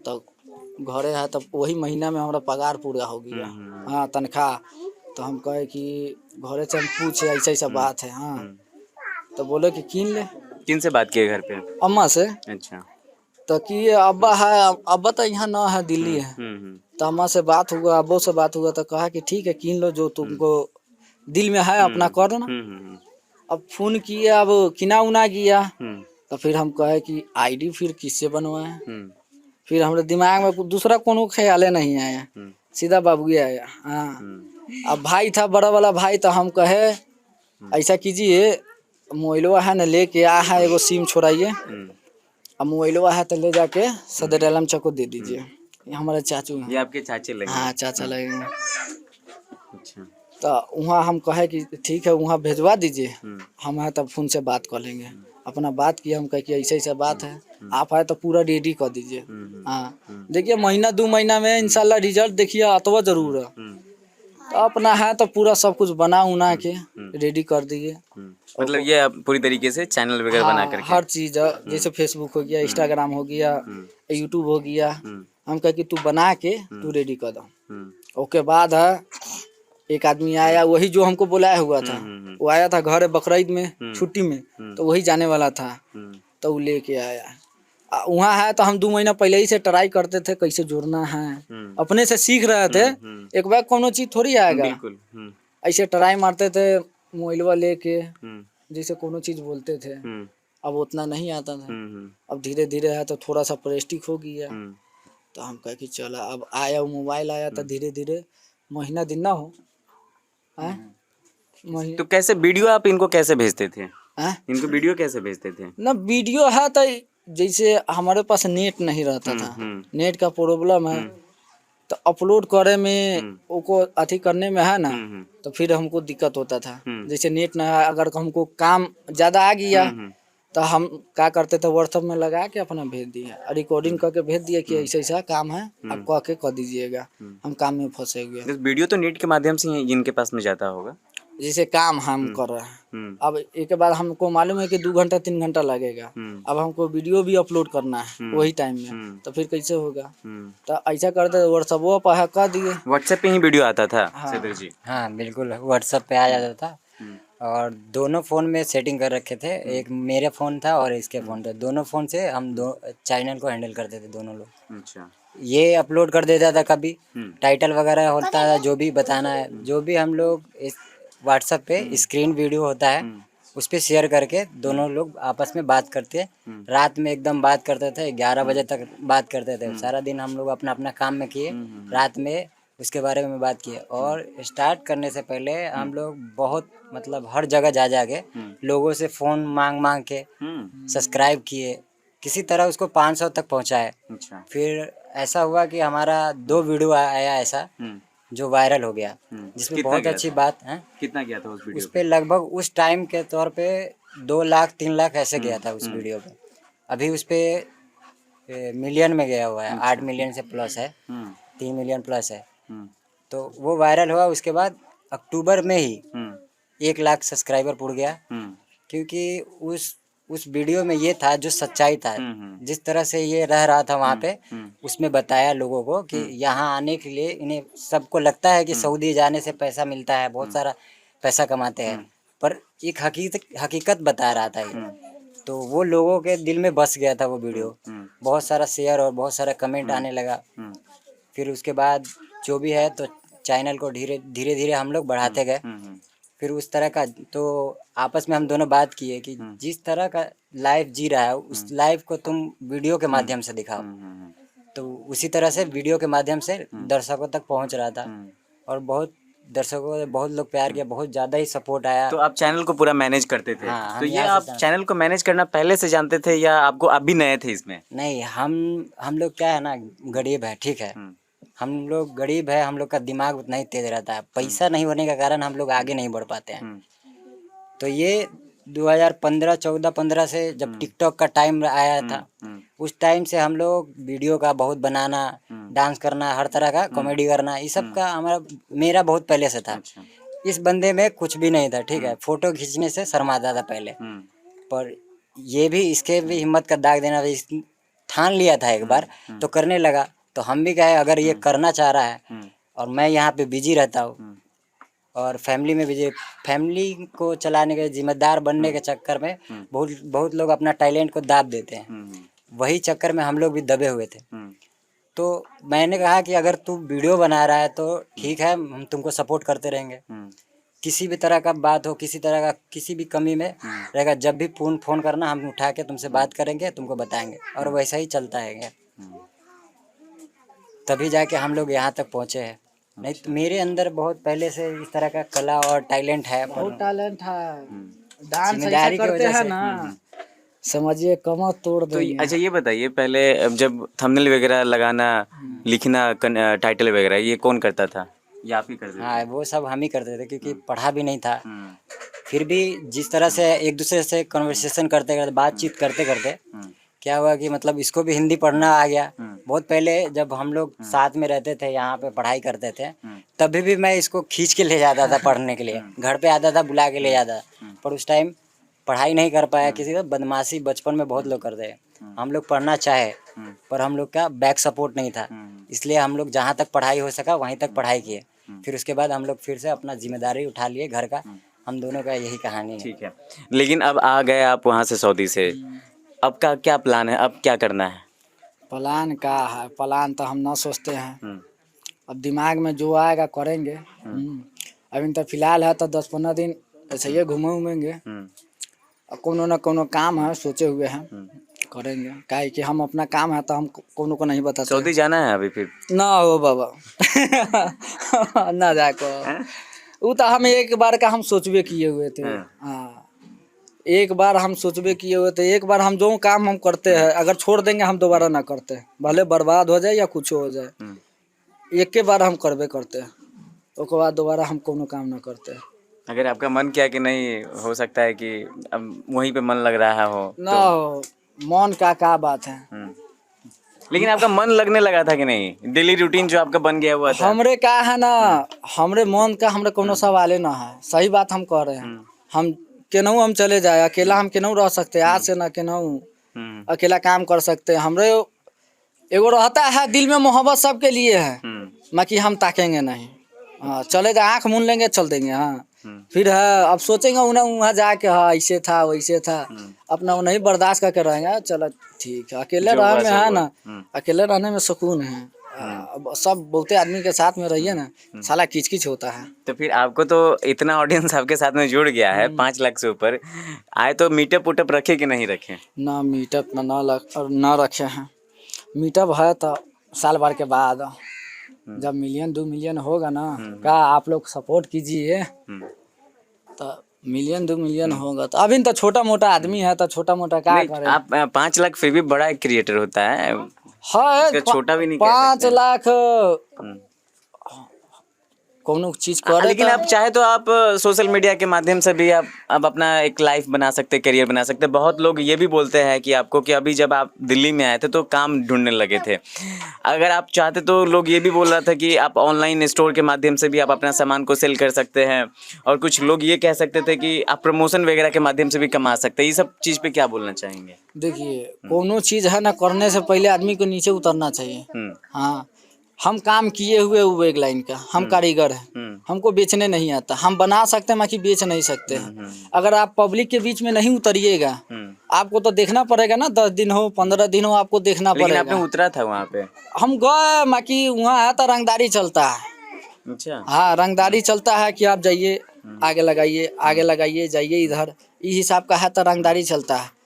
B: तो घरे है तो वही महीना में हमारा पगार पूरा हो गया, हाँ तनख्वाह। तो हम कहे कि घरे से हम पूछे ऐसा ऐसा बात है, हाँ तो बोले कि कीन ले।
A: किन से बात किए घर पे?
B: अम्मा से।
A: अच्छा।
B: तो कि अब्बा है, अब्बा तो यहाँ ना है, दिल्ली है। तो अम्मा से बात हुआ, अब्बो से बात हुआ, तो कहा कि ठीक है कीन लो, जो तुमको दिल में है अपना करो ना। अब फोन किए, अब किना उना गया, तो फिर हम कहे कि आईडी फिर किससे बनवाए। फिर हमारे दिमाग में कुछ दूसरा कोनो ख्याल नहीं आया, सीधा बाबू आया। हाँ, अब भाई था बड़ा वाला भाई, तो हम कहे ऐसा कीजिए, मोबाइलवा है ना लेके आ है, एगो सिम छोड़ाइए, अब मोबाइलवा है तो ले जाके सदर आलम चौक को दे दीजिए। ये हमारे चाचू हैं।
A: ये आपके चाचे लगे?
B: हाँ चाचा लगेंगे।
A: अच्छा।
B: तो वहाँ हम कहे कि ठीक है वहाँ भेजवा दीजिए, हम है तब फोन से बात कर लेंगे। अपना बात किया, हम कहे कि ऐसा ऐसा बात है, आप आए तो पूरा रेडी कर दीजिए। हाँ देखिए, महीना 2 महीना में इंशाल्लाह रिजल्ट देखिए अतवा जरूर है। तो अपना है तो पूरा सब कुछ बना उना के रेडी कर दिए।
A: मतलब ये आप पूरी तरीके से चैनल वगैरह बना करके?
B: हर चीज, जैसे फेसबुक हो गया, इंस्टाग्राम हो गया, यूट्यूब हो गया, हम कहे कि तू बना के तू रेडी कर दो। उसके बाद है एक आदमी आया, वही जो हमको बुलाया हुआ था, वो आया था घर बकरीद में छुट्टी में, तो वही जाने वाला था, तो वो लेके आया। वहाँ है तो हम 2 महीना पहले ही से ट्राई करते थे कैसे जोड़ना है, अपने से सीख रहे थे। एक बार कोनो चीज थोड़ी आएगा, ऐसे ट्राई मारते थे मोबाइलवा लेके, जैसे कोनो चीज बोलते थे। अब उतना नहीं आता था, अब धीरे धीरे है तो थोड़ा सा प्रेस्टिक हो गया। तो हम कहे कि चला, अब आया मोबाइल आया तो धीरे धीरे महीना दिन ना हो।
A: तो कैसे वीडियो आप इनको कैसे भेजते थे?
B: हाँ?
A: इनको वीडियो कैसे भेजते थे?
B: ना वीडियो है तो जैसे हमारे पास नेट नहीं रहता था, नेट का प्रॉब्लम है, तो अपलोड करे में उसको अथी करने में है ना, तो फिर हमको दिक्कत होता था। जैसे नेट ना, अगर हमको काम ज्यादा आ गया तो हम क्या करते थे, व्हाट्सएप में लगा के अपना भेज दिए, रिकॉर्डिंग करके भेज दिए कि ऐसा ऐसा काम है, आप कह के कर दीजिएगा, हम काम में फंसे हुए।
A: वीडियो तो नेट के माध्यम से ही इनके पास में जाता होगा।
B: जैसे काम हम कर रहे हैं, अब एक बार हमको मालूम है कि 2 घंटा 3 घंटा लगेगा, अब हमको वीडियो भी अपलोड करना है वही टाइम में, तो फिर कैसे होगा। तो ऐसा करते व्हाट्सएप पर कर दिए।
A: व्हाट्सएप पे ही वीडियो आता था? सिद्धू जी
C: हाँ बिल्कुल, व्हाट्सएप पे आ जाता था, और दोनों फ़ोन में सेटिंग कर रखे थे, एक मेरे फ़ोन था और इसके फ़ोन था, दोनों फ़ोन से हम चैनल को हैंडल करते थे दोनों लोग।
A: अच्छा।
C: ये अपलोड कर देता था, कभी टाइटल वगैरह होता था, जो भी बताना है, जो भी हम लोग इस व्हाट्सएप पे स्क्रीन वीडियो होता है उस पर शेयर करके दोनों लोग आपस में बात करते। रात में एकदम बात करते थे, 11 बजे तक बात करते थे। सारा दिन हम लोग अपना अपना काम में किए, रात में उसके बारे में बात किए। और स्टार्ट करने से पहले हम लोग बहुत मतलब हर जगह जा के लोगों से फ़ोन मांग के सब्सक्राइब किए, किसी तरह उसको 500 तक पहुंचाए।
A: अच्छा।
C: फिर ऐसा हुआ कि हमारा 2 वीडियो आया ऐसा जो वायरल हो गया, जिसमें
A: कितना
C: बहुत
A: गया
C: अच्छी
A: था?
C: बात है।
A: कितना गया था उस वीडियो
C: उस पे लगभग उस टाइम के तौर पे 2 लाख 3 लाख ऐसे गया था उस वीडियो पे। अभी उस पे मिलियन में गया हुआ है, 8 मिलियन से प्लस है, 3 मिलियन प्लस है। तो वो वायरल हुआ, उसके बाद अक्टूबर में ही 1 लाख सब्सक्राइबर पुड़ गया, क्योंकि उस वीडियो में ये था जो सच्चाई था, जिस तरह से ये रह रहा था वहाँ पे, उसमें बताया लोगों को कि यहाँ आने के लिए इन्हें सबको लगता है कि सऊदी जाने से पैसा मिलता है, बहुत सारा पैसा कमाते हैं, पर एक हकीकत बता रहा था ये। तो वो लोगों के दिल में बस गया था वो वीडियो, बहुत सारा शेयर और बहुत सारा कमेंट आने लगा। फिर उसके बाद जो भी है, तो चैनल को धीरे धीरे हम लोग बढ़ाते गए। फिर उस तरह का, तो आपस में हम दोनों बात किए कि जिस तरह का लाइफ जी रहा है उस लाइफ को तुम वीडियो के माध्यम से दिखाओ। तो उसी तरह से वीडियो के माध्यम से दर्शकों तक पहुंच रहा था, और बहुत दर्शकों ने बहुत लोग प्यार किया, बहुत ज़्यादा ही सपोर्ट आया।
A: तो आप चैनल को पूरा मैनेज करते थे?
C: हाँ, हम
A: तो ये
C: यहाँ से
A: आप चैनल को मैनेज करना पहले से जानते थे या आपको आप भी नए थे इसमें?
C: नहीं, हम लोग क्या है ना, गरीब है, ठीक है, हम लोग गरीब है, हम लोग का दिमाग उतना ही तेज रहता है, पैसा नहीं होने के कारण हम लोग आगे नहीं बढ़ पाते हैं। तो ये 2015 14-15 से जब टिकटॉक का टाइम आया था, उस टाइम से हम लोग वीडियो का बहुत बनाना, डांस करना, हर तरह का कॉमेडी करना, ये सब का मेरा बहुत पहले से था। इस बंदे में कुछ भी नहीं था, ठीक है, फोटो खींचने से शर्माता था पहले, पर ये भी इसके भी हिम्मत का दाग देना, ठान लिया था एक बार, तो करने लगा। तो हम भी कहे अगर ये करना चाह रहा है, और मैं यहाँ पे बिजी रहता हूँ और फैमिली में बिजी, फैमिली को चलाने के जिम्मेदार बनने के चक्कर में बहुत लोग अपना टैलेंट को दाब देते हैं, वही चक्कर में हम लोग भी दबे हुए थे। तो मैंने कहा कि अगर तू वीडियो बना रहा है तो ठीक है, हम तुमको सपोर्ट करते रहेंगे, किसी भी तरह का बात हो, किसी तरह का किसी भी कमी में रहेगा, जब भी फोन करना, हम उठा के तुमसे बात करेंगे, तुमको बताएंगे, और वैसा ही चलता है। तभी जाके हम लोग यहाँ तक पहुँचे हैं, नहीं तो मेरे अंदर बहुत पहले से इस तरह का कला और टैलेंट है,
B: बहुत टैलेंट है, डांस ऐसा
C: जिम्मेदारी की
B: करते
C: वजह
B: हैं
C: से।
B: ना, समझिए कमर तोड़
A: तो
B: देंगे।
A: अच्छा ये बताइए, पहले जब थंबनेल वगैरह लगाना, लिखना, टाइटल वगैरह, ये कौन करता था या आप ही करते थे?
C: हाँ, वो सब हम ही करते थे, क्योंकि पढ़ा भी नहीं था। फिर भी जिस तरह से एक दूसरे से कन्वर्सेशन करते करते, बातचीत करते करते, क्या हुआ कि मतलब इसको भी हिंदी पढ़ना आ गया। बहुत पहले जब हम लोग साथ में रहते थे, यहाँ पे पढ़ाई करते थे, तभी भी मैं इसको खींच के ले जाता था पढ़ने के लिए, घर पे आता था, बुला के ले जाता, पर उस टाइम पढ़ाई नहीं कर पाया, किसी का बदमाशी बचपन में बहुत लोग करते हैं। हम लोग पढ़ना चाहे, पर हम लोग का बैक सपोर्ट नहीं था, इसलिए हम लोग जहाँ तक पढ़ाई हो सका वहीं तक पढ़ाई किए। फिर उसके बाद हम लोग फिर से अपना जिम्मेदारी उठा लिए घर का। हम दोनों का यही कहानी है।
A: ठीक है, लेकिन अब आ गए आप वहाँ से सऊदी से, अब का क्या प्लान है, अब क्या करना है?
B: प्लान का है, प्लान तो हम ना सोचते हैं, अब दिमाग में जो आएगा करेंगे। अभी तो फिलहाल है तो 10-15 दिन ऐसे ही घूमेंगे, अब कोनो न कोनो काम है सोचे हुए हैं, करेंगे, काहे कि हम अपना काम है तो हम कोनो को नहीं बताते।
A: सऊदी जाना है अभी फिर?
B: ना हो बाबा ना जाको, वो तो हम एक बार का हम सोचबे किए हुए थे। हाँ, एक बार हम सोचबे किए हुए थे, एक बार हम जो काम हम करते हैं, अगर छोड़ देंगे हम दोबारा ना करते, भले बर्बाद हो जाए या कुछ हो जाए, एक के बार हम करबे करते हैं, उसके बाद दोबारा हम कोनो काम ना करते।
A: अगर आपका मन किया कि नहीं, हो सकता है कि अब वहीं पे मन लग रहा हो
B: ना हो, मन का बात है।
A: लेकिन आपका मन लगने लगा था कि नहीं? डेली रूटीन जो आपका बन गया हुआ था।
B: हमरे का है ना, हमरे मन का हमरे कोनो सवाले ना है, सही बात हम कह रहे हैं। हम केनहू हम चले जाए, अकेला हम केनहू रह सकते, आज से ना केनहू अकेला काम कर सकते। हमरे एगो रहता है दिल में मोहब्बत सबके लिए है, बाकी हम ताकेंगे नहीं। हाँ, चले जाए, आँख मूंद लेंगे, चल देंगे। हाँ, फिर है अब सोचेंगे उन्हें वहाँ जाके, हाँ ऐसे था वैसे था, अपना उन्हें बर्दाश्त करके रहेंगे। चलो ठीक है, अकेले रहने में है ना, अकेले रहने में सुकून है। अब सब बहुते आदमी के साथ में रहिए ना, साला किचकिच होता है।
A: तो फिर आपको तो इतना ऑडियंस आपके साथ में जुड़ गया है, 5 लाख से ऊपर आए, तो मीटअप उटअप रखे कि नहीं रखे?
B: ना मीटअप ना रखे हैं, मीटअप है तो साल भर के बाद, जब 1-2 मिलियन होगा ना, का आप लोग सपोर्ट कीजिए तो मिलियन 2 मिलियन होगा तो अभी तो छोटा मोटा आदमी है तो छोटा मोटा क्या
A: नहीं,
B: करे।
A: आप 5 लाख फिर भी बड़ा एक क्रिएटर होता है,
B: हाँ
A: इसका छोटा भी नहीं कह
B: 5
A: सकते।
B: लाख
A: हम्म।
B: कोनो चीज करे
A: लेकिन
B: तो
A: आप चाहे तो आप सोशल मीडिया के माध्यम से भी आप अपना एक लाइफ बना सकते, करियर बना सकते। बहुत लोग ये भी बोलते हैं कि आपको कि अभी जब आप दिल्ली में आए थे तो काम ढूंढने लगे थे, अगर आप चाहते तो लोग ये भी बोल रहा था कि आप ऑनलाइन स्टोर के माध्यम से भी आप अपना सामान को सेल कर सकते हैं, और कुछ लोग ये कह सकते थे कि आप प्रमोशन वगैरह के माध्यम से भी कमा सकते हैं। ये सब चीज़ पे क्या बोलना चाहेंगे?
B: देखिए कोनो चीज है ना, करने से पहले आदमी को नीचे उतरना चाहिए। हाँ, हम काम किए हुए वो एक लाइन का, हम कारीगर हैं, हमको बेचने नहीं आता। हम बना सकते हैं बाकी बेच नहीं सकते हैं। अगर आप पब्लिक के बीच में नहीं उतरिएगा, आपको तो देखना पड़ेगा ना, 10 दिन हो 15 दिन हो, आपको देखना
A: लेकिन
B: पड़ेगा।
A: आपने उतरा था वहाँ पे?
B: हम गए बाकी वहाँ है तो रंगदारी चलता है।
A: अच्छा।
B: हाँ, रंगदारी चलता है कि आप जाइए आगे लगाइए जाइए इधर, इस हिसाब का है तो रंगदारी चलता है।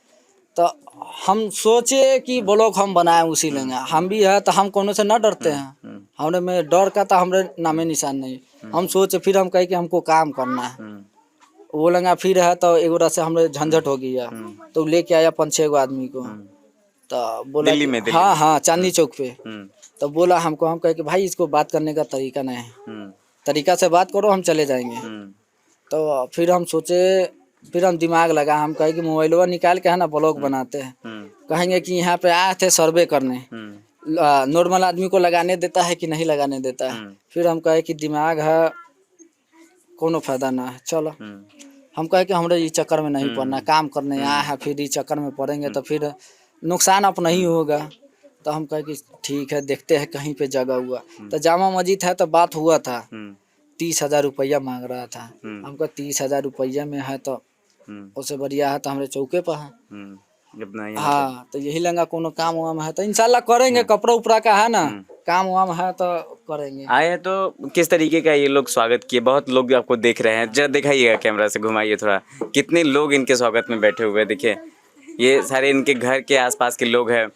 B: तो हम सोचे कि ब्लॉग हम बनाए उसी लेंगे, हम भी है तो हम कोनो से न डरते हैं। हमने में डर का तो हमारे नामे निशान नहीं। हम सोचे फिर हम कहे कि हमको काम करना है, वो लगा फिर है तो एगो से हमरे झंझट हो गया। तो लेके आया 5-6 गो आदमी को, तो बोला
A: दिल्ली
B: कि-
A: में?
B: हाँ हाँ, चांदनी चौक पे। तो बोला हमको, हम कहे कि भाई इसको बात करने का तरीका नहीं है, तरीका से बात करो, हम चले जाएंगे। तो फिर हम सोचे, फिर हम दिमाग लगा, हम कहे कि मोबाइलवा निकाल के है ना ब्लॉग बनाते हैं, कहेंगे कि यहाँ पे आए थे सर्वे करने, नॉर्मल आदमी को लगाने देता है कि नहीं लगाने देता है। फिर हम कहे कि दिमाग है, कोनो फायदा ना है, चलो। हम कहे कि हमारे इस चक्कर में नहीं पड़ना, काम करने आए हैं, फिर इस चक्कर में पड़ेंगे तो फिर नुकसान अपना ही होगा। तो हम कहे कि ठीक है, देखते हैं कहीं पे जगह हुआ। तो जामा मस्जिद है तो बात हुआ था, 30,000 रुपया मांग रहा था। हमको 30,000 रुपया में है तो उससे बढ़िया है तो हमारे चौके पर है। हाँ, तो यही लगा कोनो काम वाम है तो इंशाल्लाह करेंगे। कपड़ा उपड़ा का है ना, काम वाम है तो करेंगे।
A: आए हैं तो किस तरीके का ये लोग स्वागत किए? बहुत लोग आपको देख रहे हैं, जरा दिखाइएगा, कैमरा से घुमाइए थोड़ा, कितने लोग इनके स्वागत में बैठे हुए हैं। देखिए ये सारे इनके घर के आसपास के लोग हैं,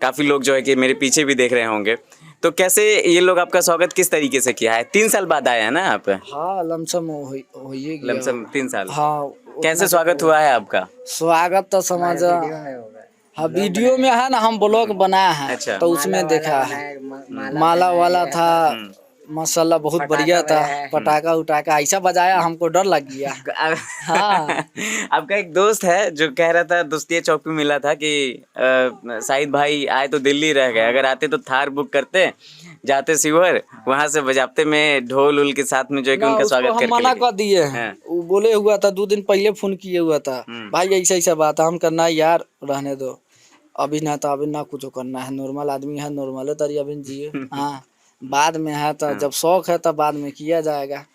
A: काफ़ी लोग जो है कि मेरे पीछे भी देख रहे होंगे। तो कैसे ये लोग आपका स्वागत किस तरीके से किया है? 3 साल बाद आए हैं ना आप?
B: हाँ, लमसम होइए गया।
A: लमसम 3 साल।
B: हाँ,
A: कैसे स्वागत हुआ है आपका?
B: स्वागत तो समझ, हाँ वीडियो में है ना, हम ब्लॉग बनाया है।
A: अच्छा।
B: तो उसमें देखा है, माला वाला था, माशाल्लाह बहुत बढ़िया था। पटाखा उटाखा ऐसा बजाया, हमको डर लग गया। हाँ।
A: आपका एक दोस्त है जो कह रहा था, दोस्ती चौक पे मिला था कि शाहिद भाई आए तो दिल्ली रह गए, अगर आते तो थार बुक करते, जाते शिवर, वहां से बजाते में ढोल उल के साथ में जो है कि उनका स्वागत करके
B: मना
A: लेके।
B: कर दिए हैं। वो बोले हुआ था 2 दिन पहले फोन किए हुआ था, भाई ऐसा ऐसा बात है। हम करना यार रहने दो, अभी ना तो अभी ना कुछ करना है, नॉर्मल आदमी है, नॉर्मल तरी अभी जिए। हाँ, बाद में है तो जब शौक है तब बाद में किया जाएगा।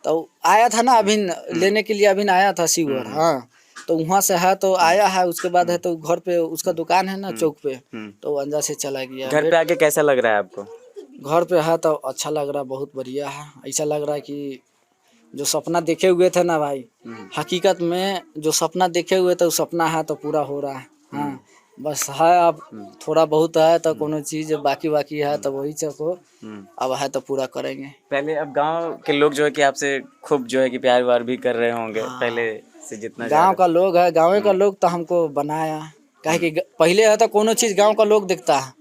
B: तो आया था ना अभी लेने के लिए, अभी आया था शिवर। हाँ, तो वहाँ से है तो आया है, उसके बाद है तो घर पे उसका दुकान है ना चौक पे, तो अंदर से चला गया।
A: घर पे आके कैसा लग रहा है आपको?
B: घर पे है तो अच्छा लग रहा, बहुत बढ़िया है। ऐसा लग रहा है कि जो सपना देखे हुए थे ना भाई, हकीकत में जो सपना देखे हुए थे वो सपना है तो पूरा हो रहा है। हाँ, बस है, अब थोड़ा बहुत है तो कोनो चीज बाकी है तो वही चको अब है तो पूरा करेंगे।
A: पहले अब गांव के लोग जो है कि आपसे खूब जो है कि प्यार व्यार भी कर रहे होंगे पहले से जितना
B: गांव का लोग है, गाँव का लोग तो हमको बनाया, काहे कि पहले है तो कोनो चीज गांव का लोग देखता है,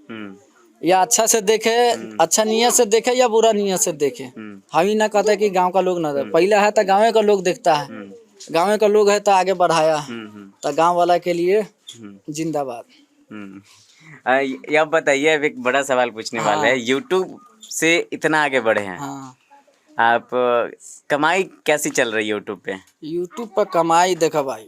B: या अच्छा से देखे, अच्छा नियत से देखे या बुरा नियत से देखे। हम ही ना कहते कि गांव का लोग ना देखे, पहले है तो गाँव का लोग देखता है, गाँव का लोग है तो आगे बढ़ाया, तो गांव वाला के लिए जिंदाबाद।
A: अब बताइए, अब एक बड़ा सवाल पूछने वाले हैं। यूट्यूब से इतना आगे बढ़े हैं
B: हाँ,
A: आप, कमाई कैसी चल रही है यूट्यूब पे?
B: यूट्यूब पर कमाई देखा भाई,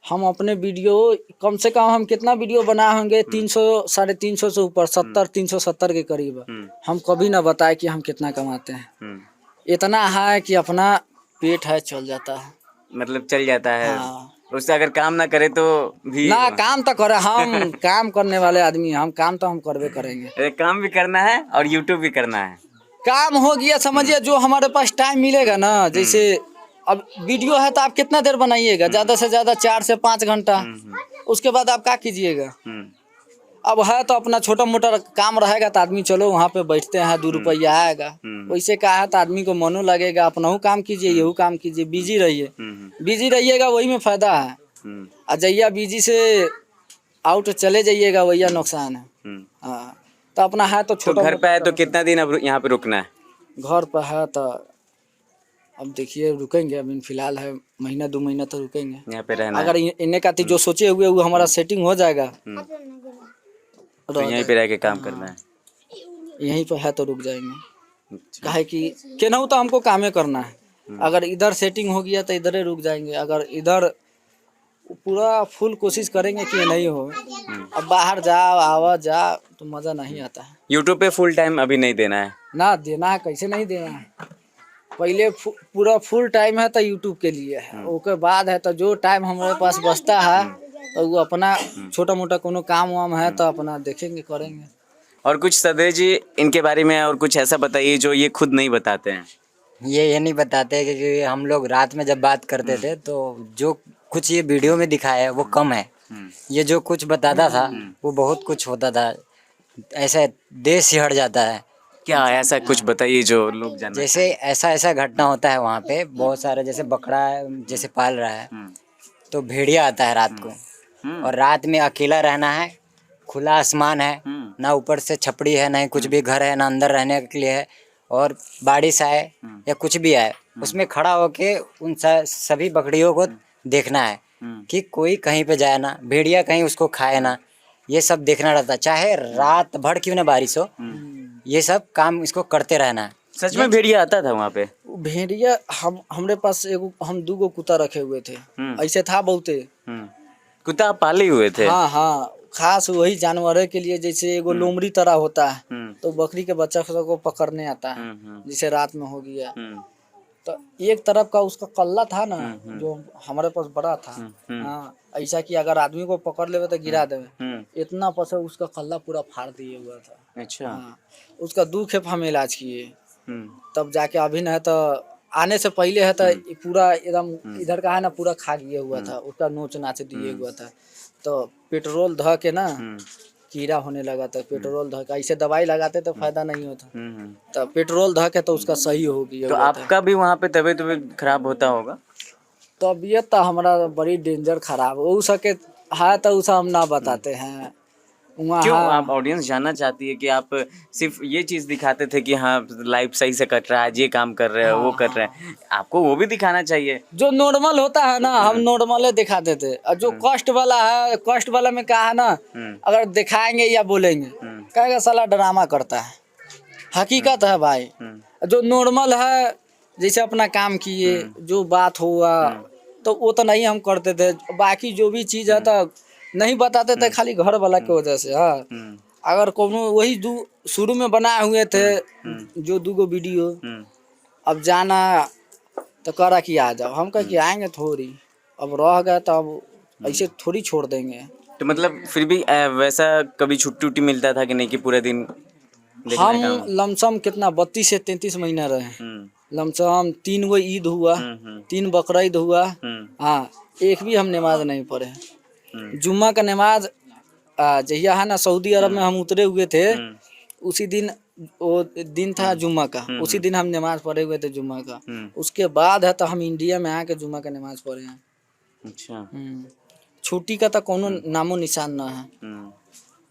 B: हम अपने वीडियो कम से कम हम कितना वीडियो बनाए होंगे, 300 350 से ऊपर, 370 के करीब। हम कभी ना बताए कि हम कितना कमाते हैं। इतना है कि अपना पेट है चल जाता है,
A: मतलब चल जाता है।
B: हाँ।
A: उससे अगर काम ना करे तो भी
B: ना काम तो करे, हम काम करने वाले आदमी हैं, हम काम तो हम करवे करेंगे।
A: काम भी करना है और यूट्यूब भी करना है।
B: काम हो गया समझिए, जो हमारे पास टाइम मिलेगा ना, जैसे अब वीडियो है तो आप कितना देर बनाइएगा, ज्यादा से ज्यादा 4 से 5 घंटा, उसके बाद आप क्या कीजिएगा। अब है तो अपना छोटा मोटा काम रहेगा तो आदमी चलो वहाँ पे बैठते हैं, 2 रुपया आएगा। वैसे का है तो आदमी को मनो लगेगा, अपना हूँ काम कीजिए, यहू काम कीजिए, बिजी रहिए। बिजी रहिएगा वही में फायदा है। और जैया बिजी से आउट चले जाइएगा वही नुकसान है। हाँ, तो अपना है तो
A: तो
B: छोटा
A: घर पे है तो कितना दिन अब यहाँ पे रुकना है?
B: घर पर है तो अब देखिए रुकेंगे। अभी फिलहाल है महीना 2 महीना तो रुकेंगे
A: यहाँ पे रहना
B: अगर
A: है?
B: इन्हें का जो सोचे हुए वो हमारा सेटिंग हो जाएगा
A: तो यहीं पे रह के काम करना है?
B: यहीं पर है तो रुक जाएंगे।
A: अच्छा।
B: काहे कि केनाहू तो हमको कामे करना है। अगर इधर सेटिंग हो गया तो इधर ही रुक जाएंगे। अगर इधर पूरा फुल कोशिश करेंगे कि नहीं हो। अब बाहर जाओ आवा जा तो मज़ा नहीं आता है।
A: यूट्यूब पे फुल टाइम अभी नहीं देना है?
B: ना देना है, कैसे नहीं देना है। पहले पूरा फुल टाइम है तो यूट्यूब के लिए है, उसके बाद है तो जो टाइम हमारे पास बचता है तो वो अपना छोटा मोटा कोनो काम वाम है तो अपना देखेंगे करेंगे।
A: और कुछ सदे जी इनके बारे में और कुछ ऐसा बताइए जो ये खुद नहीं बताते हैं।
C: ये नहीं बताते कि हम लोग रात में जब बात करते थे तो जो कुछ ये वीडियो में दिखाया है वो कम है। ये जो कुछ बताता था वो बहुत कुछ होता था, ऐसा देश ही हट जाता है।
A: क्या ऐसा कुछ बताइए जो लोग जानना
C: जैसे ऐसा घटना होता है वहाँ पे, बहुत सारे जैसे बकरा जैसे पाल रहा है तो भेड़िया आता है रात को, और रात में अकेला रहना है, खुला आसमान है, ना ऊपर से छपड़ी है, ना ही कुछ भी घर है, ना अंदर रहने के लिए है, और बारिश आए या कुछ भी आए उसमें खड़ा होके उन सभी बकरियों को देखना है कि कोई कहीं पे जाए ना, भेड़िया कहीं उसको खाए ना, ये सब देखना रहता है। चाहे रात भर क्यों ना बारिश हो, ये सब काम इसको करते रहना है।
A: सच में भेड़िया आता था वहाँ पे?
B: भेड़िया हमरे पास एगो हम 2 कुत्ता रखे हुए थे। ऐसे था बहुते।
A: कुत्ता आप पाले हुए थे?
B: हाँ हाँ, खास वही जानवरों के लिए। जैसे एगो लोमड़ी तरह होता है तो बकरी के बच्चा को पकड़ने आता है, जैसे रात में हो गया तो एक तरफ का उसका कल्ला था ना जो हमारे पास बड़ा था। हाँ, ऐसा कि अगर आदमी को पकड़ लेवे तो गिरा देवे, इतना पसंद उसका कल्ला पूरा फाड़ दिए हुआ था।
A: अच्छा।
B: हाँ, उसका 2 खेप हम इलाज किए तब जाके अभी न है तो आने से पहले है तो पूरा एकदम इधर का है ना पूरा खा गया हुआ था, उसका नोच नाच दिए हुआ था। तो पेट्रोल ध के ना कीड़ा होने लगा था। पेट्रोल ध के ऐसे दवाई लगाते तो फायदा नहीं होता, तो पेट्रोल ध के तो उसका सही हो गया
A: तो
B: हुआ था।
A: आपका भी वहाँ पे तबीयत खराब होता होगा?
B: तबीयत तो हमारा बड़ी डेंजर खराब हो सके है तो उसे हम ना बताते हैं वहाँ।
A: क्यों? आप ऑडियंस जानना चाहती है कि आप सिर्फ ये चीज़ दिखाते थे कि हाँ लाइफ सही से कट रहा है, ये काम कर रहे हैं, वो कर रहे हैं, आपको वो भी दिखाना चाहिए।
B: जो नॉर्मल होता है ना हम नॉर्मल दिखाते थे, और जो कॉस्ट वाला है, कॉस्ट वाला में क्या है ना अगर दिखाएंगे या बोलेंगे कहेगा साला ड्रामा करता है। हकीकत है भाई। जो नॉर्मल है जैसे अपना काम किए, जो बात हुआ तो वो तो नहीं हम करते थे। बाकी जो भी चीज़ है तो नहीं बताते थे खाली घर वाला की वजह से। हाँ, अगर कोनो वही शुरू में बनाए हुए थे जो 2 वीडियो, अब जाना तो करा कि आ जाओ, हम कह कि आएंगे थोड़ी, अब रह गए तो अब ऐसे थोड़ी छोड़ देंगे।
A: तो मतलब फिर भी वैसा कभी छुट्टी उट्टी मिलता था कि नहीं कि पूरे दिन देखने
B: हम
A: का?
B: लमसम कितना 32 से 33 महीना रहे। लमसम 3 गो ईद हुआ, 3 बकरीद हुआ। हाँ, एक भी हम नमाज नहीं पढ़े। जुम्मा का नमाज जहिया है ना सऊदी अरब में हम उतरे हुए थे, उसी दिन वो दिन था जुम्मा का, उसी दिन हम नमाज पढ़े हुए थे जुम्मा का। उसके बाद है तो हम इंडिया में आके जुम्मा का नमाज पढ़े हैं।
A: अच्छा।
B: छुट्टी का तो कोनो नामो निशान ना है।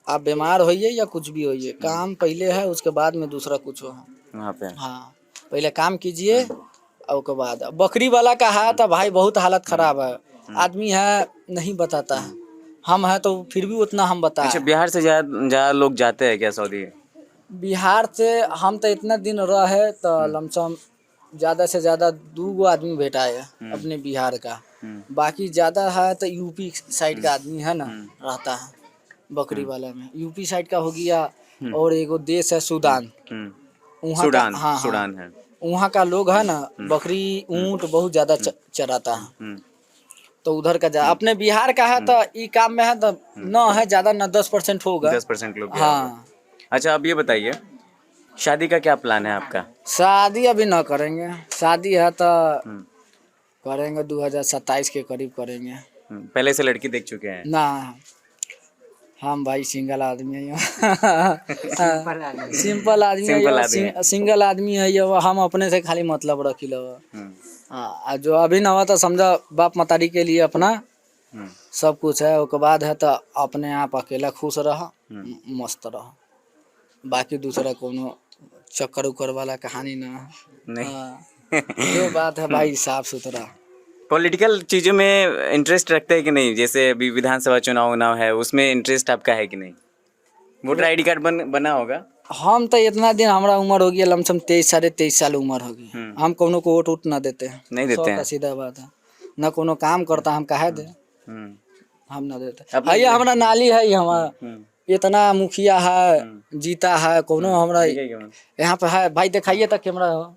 B: आप बीमार होइए या कुछ भी होइए, काम पहले है उसके बाद में दूसरा कुछ हो
A: वहाँ पे।
B: हाँ, पहले काम कीजिए और उसके बाद। बकरी वाला का है तो भाई बहुत हालत खराब है। आदमी है नहीं बताता है, हम है तो फिर भी उतना हम बताए।
A: अच्छा, बिहार से ज़्यादा लोग जाते हैं क्या सऊदी?
B: बिहार से हम तो इतना दिन रहे तो लमसम ज़्यादा से ज़्यादा 2 गो आदमी भेटाए अपने बिहार का। बाकी ज़्यादा है तो यूपी साइड का आदमी है ना रहता है बकरी वाला में। यूपी साइड का हो गया, और एगो देश है सूडान, वहाँ का। हाँ,
A: सूडान है।
B: वहाँ का लोग है ना बकरी ऊँट बहुत ज़्यादा चराता है, तो उधर का अपने बिहार का है तो ये काम में है तो न है ज़्यादा न 10% होगा।
A: 10% लोग।
B: हाँ।
A: अच्छा, अब ये बताइए शादी का क्या प्लान है आपका?
B: शादी अभी न करेंगे, शादी है तो करेंगे 2027 के करीब करेंगे।
A: पहले से लड़की देख चुके हैं?
B: ना, हम भाई सिंगल आदमी है
C: सिंपल आदमी।
B: सिंपल आदमी है
A: सिंपल
B: ये,
A: आदमी
B: सिंगल आदमी है ये, वो हम अपने से खाली मतलब रखी लो।
A: हम्म,
B: हाँ, जो अभी न हुआ तो समझा बाप मतारी के लिए अपना
A: हम्म,
B: सब कुछ है, उसके बाद है तो अपने आप अकेला खुश रह, मस्त रह, बाकी दूसरा कोनो चक्कर उक्कर वाला कहानी ना है।
A: नहीं
B: हाँ, जो बात है भाई साफ सुथरा।
A: पॉलिटिकल चीज़ों में इंटरेस्ट रखते हैं कि नहीं? जैसे अभी विधानसभा चुनाव है, उसमें इंटरेस्ट आपका है कि नहीं? वोटर आईडी कार्ड बना होगा?
B: हम तो इतना दिन हमारा उम्र हो गया, लमसम 23 साढ़े 23 साल उम्र हो गई, हम कोनो को वोट उठ ना देते हैं।
A: नहीं देते
B: सौ का
A: हैं?
B: सीधा बात है, ना कोनो काम करता हम काहे दे,
A: हम्म,
B: हम ना देते।
A: अपने-
B: भैया हमारा नाली है हमारा,
A: हम्म,
B: इतना मुखिया है, जीता है, कोनो हमरा
A: ये क्या-
B: यहाँ पे है भाई, दिखाइए तक कैमरा हो।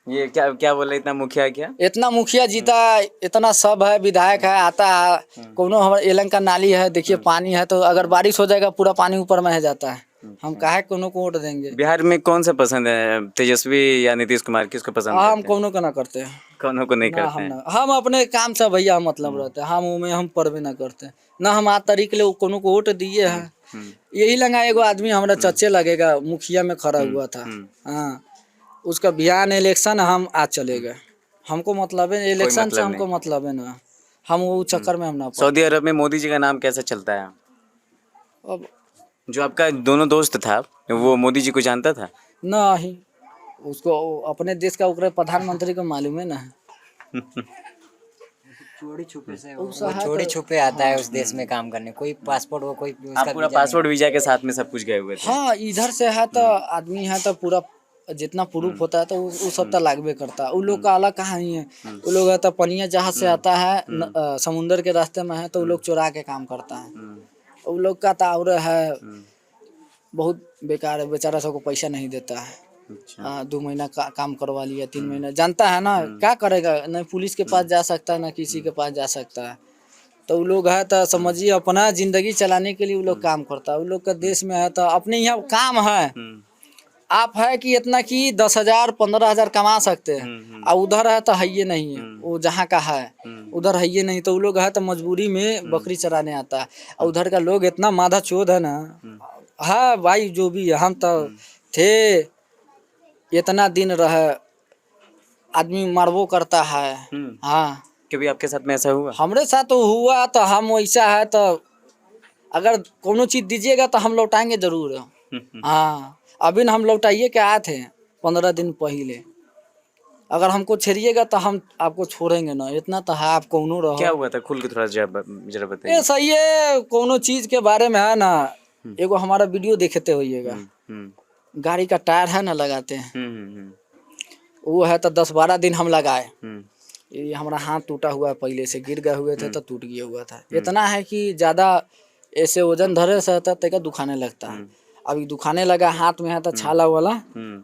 A: ये क्या क्या बोले, इतना मुखिया क्या?
B: इतना मुखिया जीता, इतना सब है, विधायक है, आता है, कोनो हमारा एलंग का नाली है, देखिए पानी है, तो अगर बारिश हो जाएगा पूरा पानी ऊपर में है जाता है, हम काहे कोनो को वोट देंगे।
A: बिहार में कौन सा पसंद है, तेजस्वी या नीतीश कुमार, किसको पसंद
B: हम
A: करते हैं?
B: कोनो को ना करते हैं,
A: कौनों को नहीं
B: ना
A: करते
B: हम
A: हैं?
B: ना, हम अपने काम से भैया मतलब रहते हैं, हम उमें हम परवे ना करते ना, हम आज तारीख ले कोनो को वोट दिए हैं। यही लगा एगो आदमी हमारा चच्चे लगेगा, मुखिया में खड़ा हुआ था, हाँ, उसका बिहान इलेक्शन हम आज चले गए, हमको मतलब है इलेक्शन से,
A: मतलब
B: हमको मतलब है ना, हम वो चक्कर में हम ना पड़े।
A: सऊदी अरब में मोदी जी का नाम कैसा चलता है?
B: अब
A: जो आपका दोनों दोस्त था वो मोदी जी को जानता था?
B: नहीं, उसको अपने देश का ओकरे प्रधानमंत्री को मालूम है ना।
C: चोरी छुपे से
B: वो
C: वो
B: सहायता-
C: चोरी छुपे आता है उस देश में काम करने, कोई पासपोर्ट वो कोई उसका
A: आप पूरा
C: वीजा
A: पासपोर्ट वीजा के साथ में सब कुछ गए हुए थे?
B: हाँ, इधर से है तो आदमी है तो पूरा जितना प्रूफ होता है तो वो सब तो लागबे करता है। उन लोग का अलग कहानी है, वो लोग है तो पनिया जहाज से आता है, समुंदर के रास्ते में है तो वो लोग चुरा के काम करता है। वो लोग का ताउर है बहुत बेकार है, बेचारा सबको पैसा नहीं देता है।
A: अच्छा,
B: 2 महीना का काम करवा लिया, 3 महीना, जानता है ना क्या करेगा, न पुलिस के पास जा सकता है, न किसी के पास जा सकता है। तो वो लोग है तो समझिए अपना जिंदगी चलाने के लिए वो लोग काम करता है। वो लोग का देश में है तो अपने यहाँ काम है, आप है कि इतना कि 10,000 15,000 कमा सकते हैं, और उधर है तो है ये नहीं है, वो जहाँ का है उधर है ये नहीं, तो वो लोग है तो मजबूरी में बकरी चराने आता है। और उधर का लोग इतना माधा चोद है ना, हाँ भाई जो भी है, हम तो थे, इतना दिन रहे, आदमी मरबो करता है। हाँ,
A: कभी आपके साथ में ऐसा हुआ?
B: हमरे साथ तो हुआ, तो हम वैसा है तो अगर कोनो चीज दीजिएगा तो हम लौटाएंगे जरूर। हाँ, अभी न हम लौटाइए के आए थे 15 दिन पहले, अगर हमको छेड़िएगा तो हम आपको छोड़ेंगे ना, इतना तो है, आप कौनो रहो।
A: क्या हुआ था, खुल के थोड़ा जरा
B: ये
A: बताइए।
B: सही है, कोनो चीज के बारे में है ना, एगो हमारा वीडियो देखते होइएगा, गाड़ी का टायर है ना लगाते हैं, वो है तो 10-12 दिन हम लगाए, ये हमारा हाथ टूटा हुआ है, पहले से गिर गए हुए थे तो टूट गया हुआ था। इतना है कि ज़्यादा ऐसे वजन धरे से था तो दुखाने लगता है। अभी दुखाने लगा, हाथ में है तो छाला वाला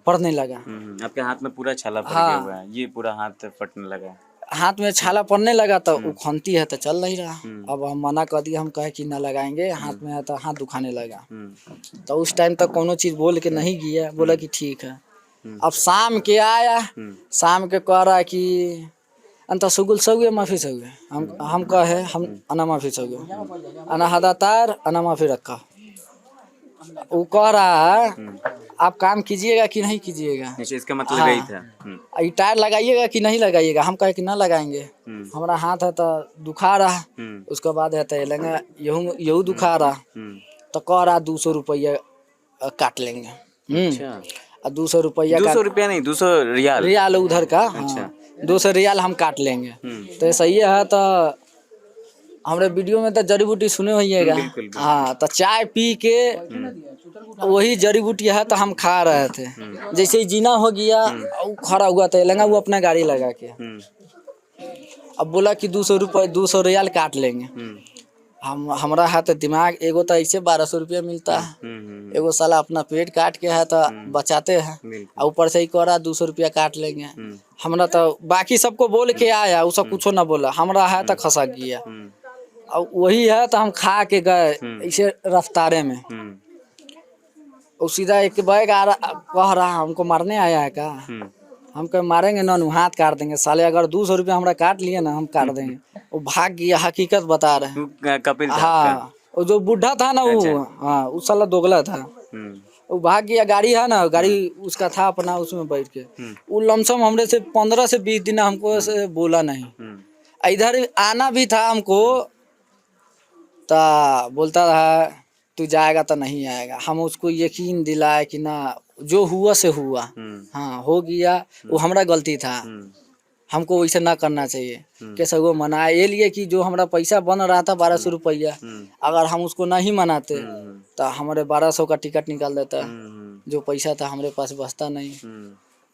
B: पड़ने लगा।
A: आपके हाथ में पूरा छाला पड़
B: हाँ।
A: गया हुआ है, ये पूरा हाथ फटने लगा है।
B: हाथ में छाला पड़ने लगा तो वो खंती है तो चल नहीं रहा। अब हम मना कर दिए, हम कहे कि ना लगाएंगे, हाथ में है तो हाथ दुखाने लगा। तो उस टाइम तक कोनो चीज़ बोल के नहीं गया, बोला कि ठीक है। अब शाम के आया, शाम के कह रहा कि अंत सुगुल सौगे माफी सौगे, हम कहे हम अना माफी सौगे, अना हदातार अना माफी रखा। वो कह रहा है आप काम कीजिएगा कि नहीं कीजिएगा,
A: अच्छा, इसका मतलब
B: हाँ।
A: यही था।
B: ये टायर लगाइएगा कि नहीं लगाइएगा, हम कहे कि ना लगाएंगे, हमारा हाथ है तो दुखा रहा, उसके बाद है तो लेंगे यहू दुखा रहा, तो कह रहा 200 रुपया काट लेंगे।
A: अच्छा,
B: 200 रुपया
A: 200 रुपया नहीं, 200 रियाल।
B: रियाल उधर का, हाँ, 200 रियाल हम काट लेंगे। तो सही है, तो हमारे वीडियो में तो जड़ी बूटी सुने होइएगा,
A: बिल्कुल, बिल्कुल।
B: हाँ, तो चाय पी के वही जड़ी बूटी है तो हम खा रहे थे। जैसे ही जीना हो गया, वो खड़ा हुआ था लगा, वो अपना गाड़ी लगा के अब बोला कि 200 रुपये 200 रियाल काट लेंगे। हमारा है तो दिमाग, एगो तो ऐसे 1200 रुपया मिलता है, एगो साला अपना पेट काट के है तो बचाते हैं, और ऊपर से ही कह रहा 200 रुपया काट लेंगे। हमरा तो बाकी सबको बोल के आया, वो सब कुछो ना बोला, हमरा है तो खसा गया। और वही है तो हम खा के गए ऐसे रफ्तारे में, और सीधा एक बैग आ रहा, कह रहा हमको मारने आया है का, हम कहे मारेंगे ना, हाथ काट देंगे साले, अगर 200 रुपया हमरा काट लिए ना हम काट देंगे। वो भाग गया, हकीकत बता रहे हैं।
A: कपिल था
B: हाँ,
A: आपका?
B: वो जो बूढ़ा था ना वो, हाँ उस साला दोगला था, वो भाग गया। गाड़ी है ना, गाड़ी उसका था अपना, उसमें बैठ के वो लमसम हमरे से 15 से 20 दिन हमको ऐसे बोला नहीं। इधर आना भी था हमको, ता बोलता रहा तू जाएगा तो नहीं आएगा। हम उसको यकीन दिलाए कि ना जो हुआ से हुआ, हाँ हो गया, वो हमारा गलती था, हमको वैसे ना करना चाहिए। कैसे वो मनाया ये लिए कि जो हमारा पैसा बन रहा था 1200 रुपया, अगर हम उसको नहीं मनाते तो हमारे 1200 का टिकट निकाल देता, जो पैसा था हमारे पास बचता नहीं।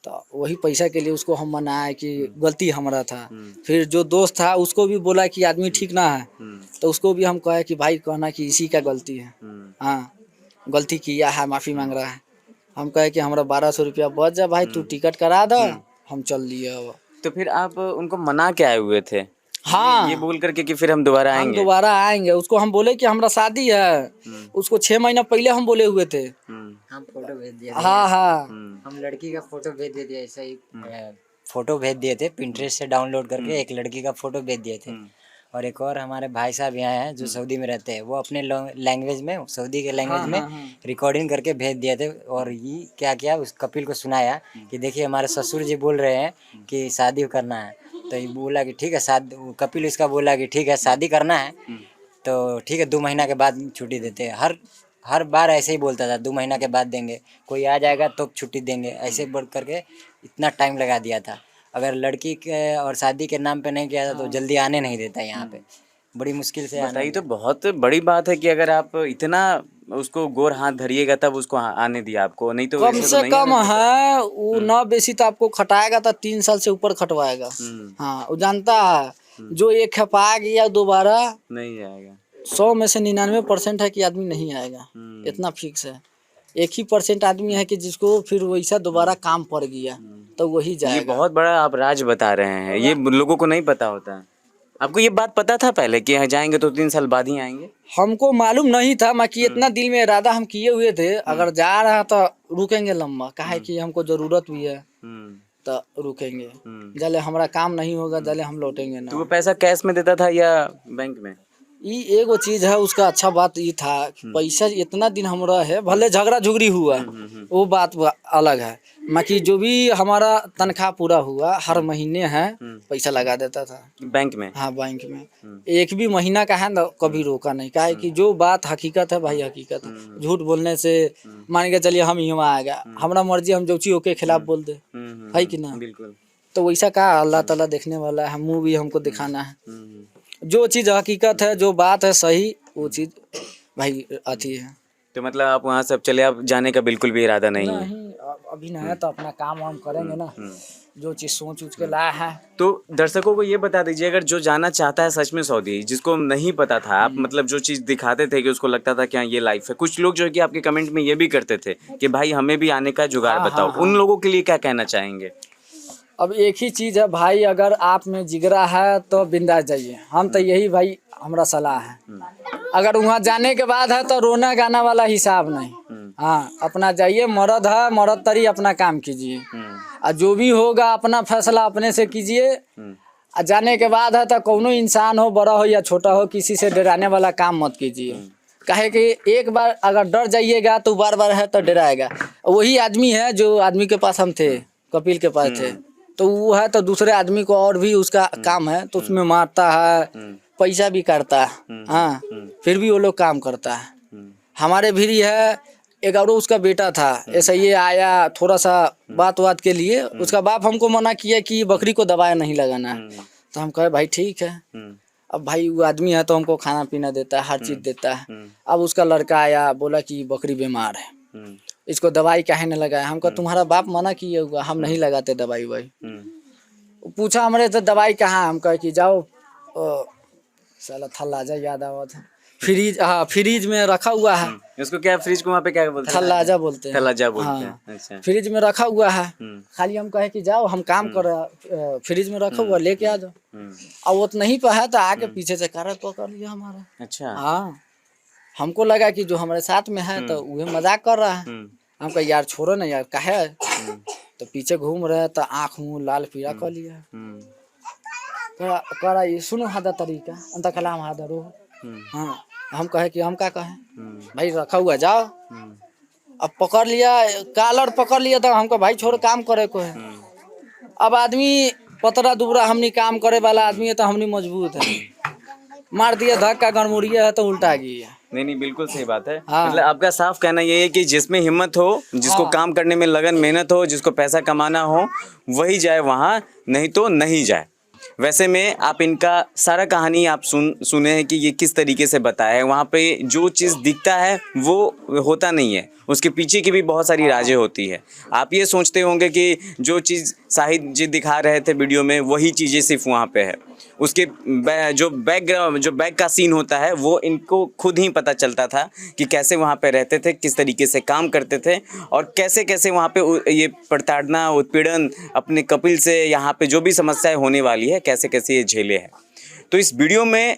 B: तो वही पैसा के लिए उसको हम मनाए कि गलती हमारा था। फिर जो दोस्त था उसको भी बोला कि आदमी ठीक ना है, तो उसको भी हम कहे कि भाई कहना कि इसी का गलती है, हाँ गलती किया है, माफ़ी मांग रहा है। हम कहे कि हमारा 1200 रुपया बच जा भाई, तू टिकट करा दो, हम चल लिए। अब
A: तो फिर आप उनको मना के आए हुए थे?
B: हाँ
A: ये बोल करके कि फिर हम दोबारा
B: हम
A: आएंगे?
B: दोबारा आएंगे। उसको हम बोले कि हमारा शादी है, उसको 6 महीना पहले हम बोले हुए थे।
C: हम फोटो भेज दिए,
B: हाँ हाँ
C: हम लड़की का फोटो भेज दिए थे, ऐसा ही फोटो भेज दिए थे पिंटरेस्ट से डाउनलोड करके, एक लड़की का फोटो भेज दिए थे। और एक और हमारे भाई साहब यहाँ हैं जो सऊदी में रहते हैं, वो अपने लैंग्वेज में, सऊदी के लैंग्वेज में रिकॉर्डिंग करके भेज दिए थे। और ये क्या किया, उस कपिल को सुनाया कि देखिए हमारे ससुर जी बोल रहे हैं कि शादी करना है। तो ये बोला कि ठीक है, शादी, कपिल इसका बोला कि ठीक है शादी करना है तो ठीक है 2 महीना के बाद छुट्टी देते हैं। हर बार ऐसे ही बोलता था 2 महीना के बाद देंगे, कोई आ जाएगा तो छुट्टी देंगे, ऐसे बढ़ करके इतना टाइम लगा दिया था। अगर लड़की के और शादी के नाम पे नहीं किया था तो जल्दी आने नहीं देता यहाँ पे, बड़ी मुश्किल से आना।
A: बताइए, तो बहुत बड़ी बात है कि अगर आप इतना उसको गोर हाथ धरिएगा तब उसको आने दिया आपको, नहीं तो
B: कम
A: वैसे तो
B: से
A: नहीं
B: कम
A: आने देता।
B: है वो ना बेसी तो आपको खटाएगा तो 3 साल से ऊपर खटवाएगा। हाँ वो जानता है, जो एक खपा गया दोबारा
A: नहीं आएगा।
B: 100 में से 99% है कि आदमी नहीं आएगा, इतना फिक्स है। 1% आदमी है कि जिसको फिर वैसा दोबारा काम पड़ गया तो वही
A: ये
B: जाएगा।
A: बहुत बड़ा आप राज बता रहे हैं, ये लोगों को नहीं पता होता है। आपको ये बात पता था पहले कि यहाँ जाएंगे तो 3 साल बाद ही आएंगे?
B: हमको मालूम नहीं था, मैं कि इतना दिल में इरादा हम किए हुए थे, अगर जा रहा तो रुकेंगे लंबा, काहे कि हमको जरूरत भी है तो रुकेंगे। जले हमारा काम नहीं होगा जले हम लौटेंगे
A: तो वो
B: ना।
A: पैसा कैश में देता था या बैंक में?
B: ये एगो चीज है उसका अच्छा बात ये था कि पैसा इतना दिन हमरा है, भले झगड़ा झुगड़ी हुआ वो बात अलग है, बाकी जो भी हमारा तनख्वाह पूरा हुआ हर महीने है पैसा लगा देता था
A: बैंक में?
B: हाँ बैंक में। एक भी महीना का है ना कभी रोका नहीं, काहे कि जो बात हकीकत है भाई हकीकत है। झूठ बोलने से मान के चलिए हम ही आ गया, हमारा मर्जी हम जौची ओके खिलाफ बोल दे, है कि ना?
A: बिल्कुल।
B: तो वैसा का अल्लाह ताला देखने वाला है, मुँह भी हमको दिखाना है। जो चीज़ हकीकत है, जो बात है सही, वो चीज़ भाई आती है।
A: तो मतलब आप वहाँ सब चले, आप जाने का बिल्कुल भी इरादा नहीं है?
B: नहीं अभी नहीं है तो अपना काम वाम करेंगे ना, जो चीज़ सोच के लाया है।
A: तो दर्शकों को ये बता दीजिए, अगर जो जाना चाहता है सच में सऊदी, जिसको नहीं पता था, आप मतलब जो चीज़ दिखाते थे कि उसको लगता था कि हाँ ये लाइफ है, कुछ लोग जो है कि आपके कमेंट में ये भी करते थे कि भाई हमें भी आने का जुगाड़ बताओ, उन लोगों के लिए क्या कहना चाहेंगे?
B: अब एक ही चीज़ है भाई, अगर आप में जिगरा है तो बिंदास जाइए, हम तो यही भाई हमारा सलाह है। अगर वहाँ जाने के बाद है तो रोना गाना वाला हिसाब नहीं, हाँ अपना जाइए, मर्द है मर्द तरी अपना काम कीजिए, और जो भी होगा अपना फैसला अपने से कीजिए। और जाने के बाद है तो कौनो इंसान हो, बड़ा हो या छोटा हो, किसी से डराने वाला काम मत कीजिए, काहे कि एक बार अगर डर जाइएगा तो बार बार है तो डराएगा। वही आदमी है जो आदमी के पास हम थे, कपिल के पास थे, तो वो है तो दूसरे आदमी को और भी उसका काम है तो उसमें मारता है, पैसा भी काटता है, हाँ फिर भी वो लोग काम करता है। हमारे भी है एक और उसका बेटा था, ऐसा ये आया थोड़ा सा बात के लिए, उसका बाप हमको मना किया कि बकरी को दवाया नहीं लगाना है, तो हम कहे भाई ठीक है। अब भाई वो आदमी है तो हमको खाना पीना देता है, हर चीज़ देता है। अब उसका लड़का आया बोला कि बकरी बीमार है, इसको दवाई काहे न लगाया। हमको तुम्हारा बाप मना किया हुआ, हम नहीं लगाते दवाई वही। पूछा हमारे तो दवाई कहाँ, हम कहे कि जाओ साला थल्लाजा याद आवा था, फ्रीज, हाँ फ्रीज में रखा हुआ है।
A: उसको क्या, फ्रिज को वहाँ पे क्या बोलते हैं?
B: थल्लाजा बोलते हैं।
A: थल्लाजा बोलते हैं।
B: हाँ,
A: अच्छा।
B: फ्रिज में रखा हुआ है, खाली हम कहे कि जाओ हम काम कर रहा, फ्रिज में रखा हुआ लेके आ जाओ। और वो तो नहीं पहा तो आके पीछे से कागज पकड़ लिया हमारा।
A: अच्छा।
B: हाँ हमको लगा कि जो हमारे साथ में है तो वह मजाक कर रहा है। हम कहा यार छोड़ो ना यार, काहे? तो पीछे घूम रहे तो आँख मुँह लाल पीला कर लिया। करा ये सुनो हादा तरीका अंत कलाम हादा रो, हाँ हम कहे कि हम क्या कहें, भाई रखा हुआ जाओ। अब पकड़ लिया, कॉलर पकड़ लिया तो हमको भाई छोड़ काम करे को है। अब आदमी पतरा दुबरा हमनी काम करे वाला आदमी है तो हमनी मजबूत है, मार दिया धक्का गड़मुड़िया है तो उल्टा गया।
A: नहीं बिल्कुल सही बात है।
B: हाँ।
A: मतलब आपका साफ कहना ये है कि जिसमें हिम्मत हो, जिसको
B: हाँ।
A: काम करने में लगन मेहनत हो, जिसको पैसा कमाना हो, वही जाए वहाँ, नहीं तो नहीं जाए। वैसे में आप इनका सारा कहानी आप सुने हैं कि ये किस तरीके से बताया है। वहाँ पे जो चीज़ दिखता है वो होता नहीं है, उसके पीछे की भी बहुत सारी राजें होती है। आप ये सोचते होंगे कि जो चीज़ शाहिद जी दिखा रहे थे वीडियो में वही चीज़ें सिर्फ वहाँ पे है, उसके जो बैक का सीन होता है वो इनको खुद ही पता चलता था कि कैसे वहाँ पे रहते थे, किस तरीके से काम करते थे और कैसे कैसे वहाँ पे ये प्रताड़ना, उत्पीड़न, अपने कपिल से यहाँ पे जो भी समस्याएं होने वाली है कैसे कैसे ये झेले हैं। तो इस वीडियो में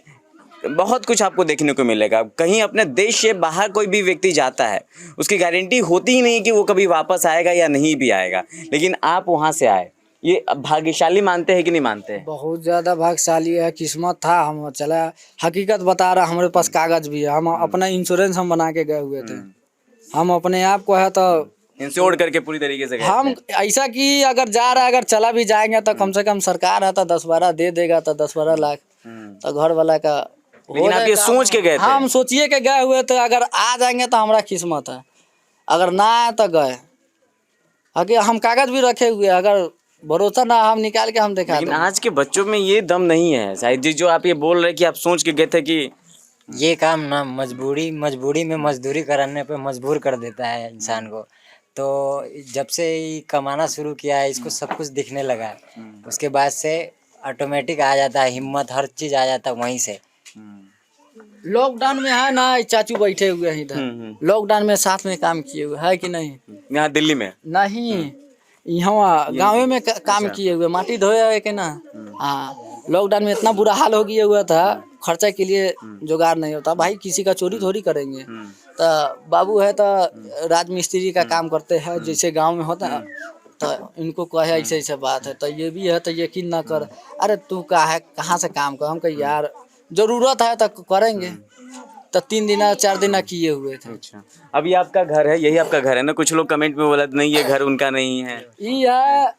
A: बहुत कुछ आपको देखने को मिलेगा। कहीं अपने देश से बाहर कोई भी व्यक्ति जाता है, उसकी गारंटी होती ही नहीं कि वो कभी वापस आएगा या नहीं भी आएगा, लेकिन आप वहाँ से आए, ये भाग्यशाली मानते हैं कि नहीं मानते हैं?
B: बहुत ज़्यादा भाग्यशाली है, किस्मत था। हम चला, हकीकत बता रहा, हमारे पास कागज भी है, हम अपना इंश्योरेंस हम बना के गए हुए थे। हम अपने आप को है तो
A: इंश्योर करके पूरी तरीके से गए
B: हम
A: थे।
B: ऐसा कि अगर जा रहा है, अगर चला भी जाएंगे तो कम से कम सरकार है तो 10-12 दे देगा, तो 10-12 लाख तो घर वाला का हो
A: लेकिन आप ये
B: जाएगा।
A: सोच के गए थे?
B: हम सोचिए के गए हुए थे, अगर आ जाएंगे तो हमारा किस्मत है, अगर ना आए तो गए। आगे हम कागज भी रखे हुए, अगर भरोसा ना हम निकाल के हम दिखा
A: लेकिन
B: दें।
A: आज के बच्चों में ये दम नहीं है शायद जी, जो आप ये बोल रहे कि आप सोच के गए थे कि
C: ये काम ना मजबूरी में मजदूरी कराने पे मजबूर कर देता है इंसान को। तो जब से ये कमाना शुरू किया है, इसको सब कुछ दिखने लगा है, उसके बाद से ऑटोमेटिक आ जाता है हिम्मत, हर चीज़ आ जाता है वहीं से।
B: लॉकडाउन में है ना, चाचू बैठे हुए हैं इधर, लॉकडाउन में साथ में काम किए हुए है कि नहीं?
A: यहाँ दिल्ली में
B: नहीं, यहाँ गाँव में काम किए हुए, माटी धोए हुए के ना। हाँ, लॉकडाउन में इतना बुरा हाल हो गया हुआ था, खर्चा के लिए जुगाड़ नहीं होता भाई, किसी का चोरी थोड़ी करेंगे। तो बाबू है तो राजमिस्त्री का काम करते हैं, जैसे गांव में होता है, तो इनको कहे ऐसे ऐसे बात है, तो ये भी है तो यकीन ना कर। अरे तू का है, कहाँ से काम कर? हम कह यार जरूरत है तो करेंगे। तो 3 दिन 4 दिन किए हुए थे।
A: अच्छा, अभी आपका घर है, यही आपका घर है ना? कुछ लोग कमेंट में बोला नहीं ये घर उनका नहीं है।
B: ये है,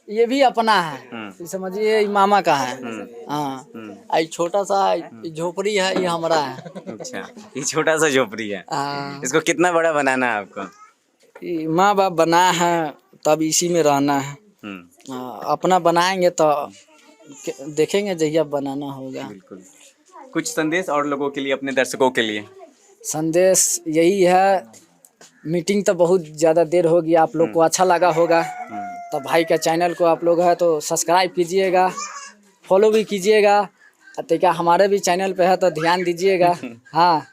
B: ये भी अपना है, ये समझिए, ये मामा का है। हाँ, ये छोटा सा झोपड़ी है, ये हमारा है।
A: अच्छा, ये छोटा सा झोपड़ी है,
B: हाँ,
A: इसको कितना बड़ा बनाना है आपको?
B: ये माँ बाप बना है तब इसी में रहना है। हाँ, अपना बनाएंगे तो देखेंगे जहिया बनाना होगा।
A: बिल्कुल। कुछ संदेश और लोगों के लिए, अपने दर्शकों के लिए?
B: संदेश यही है, मीटिंग तो बहुत ज़्यादा देर हो गया, आप लोग को अच्छा लगा होगा तो भाई का चैनल को आप लोग है तो सब्सक्राइब कीजिएगा, फॉलो भी कीजिएगा, तो हमारे भी चैनल पे है तो ध्यान दीजिएगा। हाँ,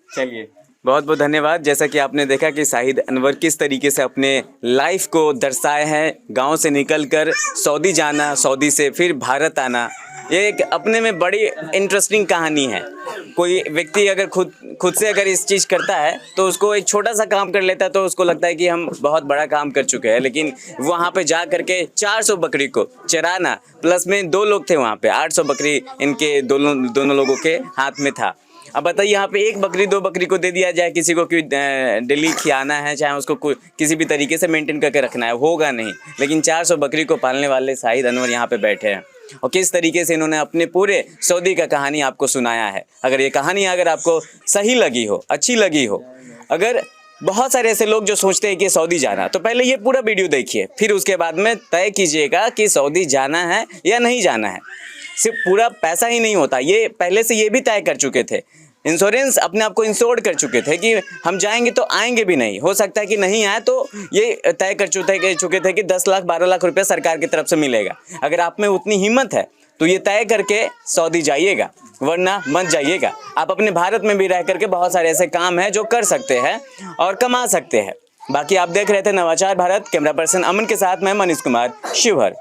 A: चलिए, बहुत बहुत धन्यवाद। जैसा कि आपने देखा कि शाहिद अनवर किस तरीके से अपने लाइफ को दर्शाए हैं, गांव से निकलकर सऊदी जाना, सऊदी से फिर भारत आना, ये एक अपने में बड़ी इंटरेस्टिंग कहानी है। कोई व्यक्ति अगर खुद से अगर इस चीज़ करता है तो उसको एक छोटा सा काम कर लेता है तो उसको लगता है कि हम बहुत बड़ा काम कर चुके हैं, लेकिन वहाँ पे जा करके 400 बकरी को चराना, प्लस में 2 लोग थे वहाँ पे, 800 बकरी इनके दोनों लोगों के हाथ में था। अब बताइए, यहाँ पे 1 बकरी 2 बकरी को दे दिया जाए किसी को कि डेली खिलाना है, चाहे उसको किसी भी तरीके से मेंटेन करके रखना है, होगा नहीं। लेकिन 400 बकरी को पालने वाले शाहिद अनवर यहाँ पे बैठे हैं और किस तरीके से इन्होंने अपने पूरे सऊदी का कहानी आपको सुनाया है। अगर ये कहानी अगर आपको सही लगी हो, अच्छी लगी हो, अगर बहुत सारे ऐसे लोग जो सोचते हैं कि सऊदी जाना, तो पहले ये पूरा वीडियो देखिए, फिर उसके बाद में तय कीजिएगा कि सऊदी जाना है या नहीं जाना है। सिर्फ पूरा पैसा ही नहीं होता, ये पहले से ये भी तय कर चुके थे, इंश्योरेंस अपने आप को इंश्योर्ड कर चुके थे कि हम जाएंगे तो आएंगे भी नहीं, हो सकता है कि नहीं आए, तो ये तय कर चुके थे कि 10 लाख 12 लाख रुपया सरकार की तरफ से मिलेगा। अगर आप में उतनी हिम्मत है तो ये तय करके सऊदी जाइएगा, वरना मत जाइएगा। आप अपने भारत में भी रह करके बहुत सारे ऐसे काम हैं जो कर सकते हैं और कमा सकते हैं। बाकी आप देख रहे थे नवाचार भारत, कैमरा पर्सन अमन के साथ मैं मनीष कुमार, शिवहर।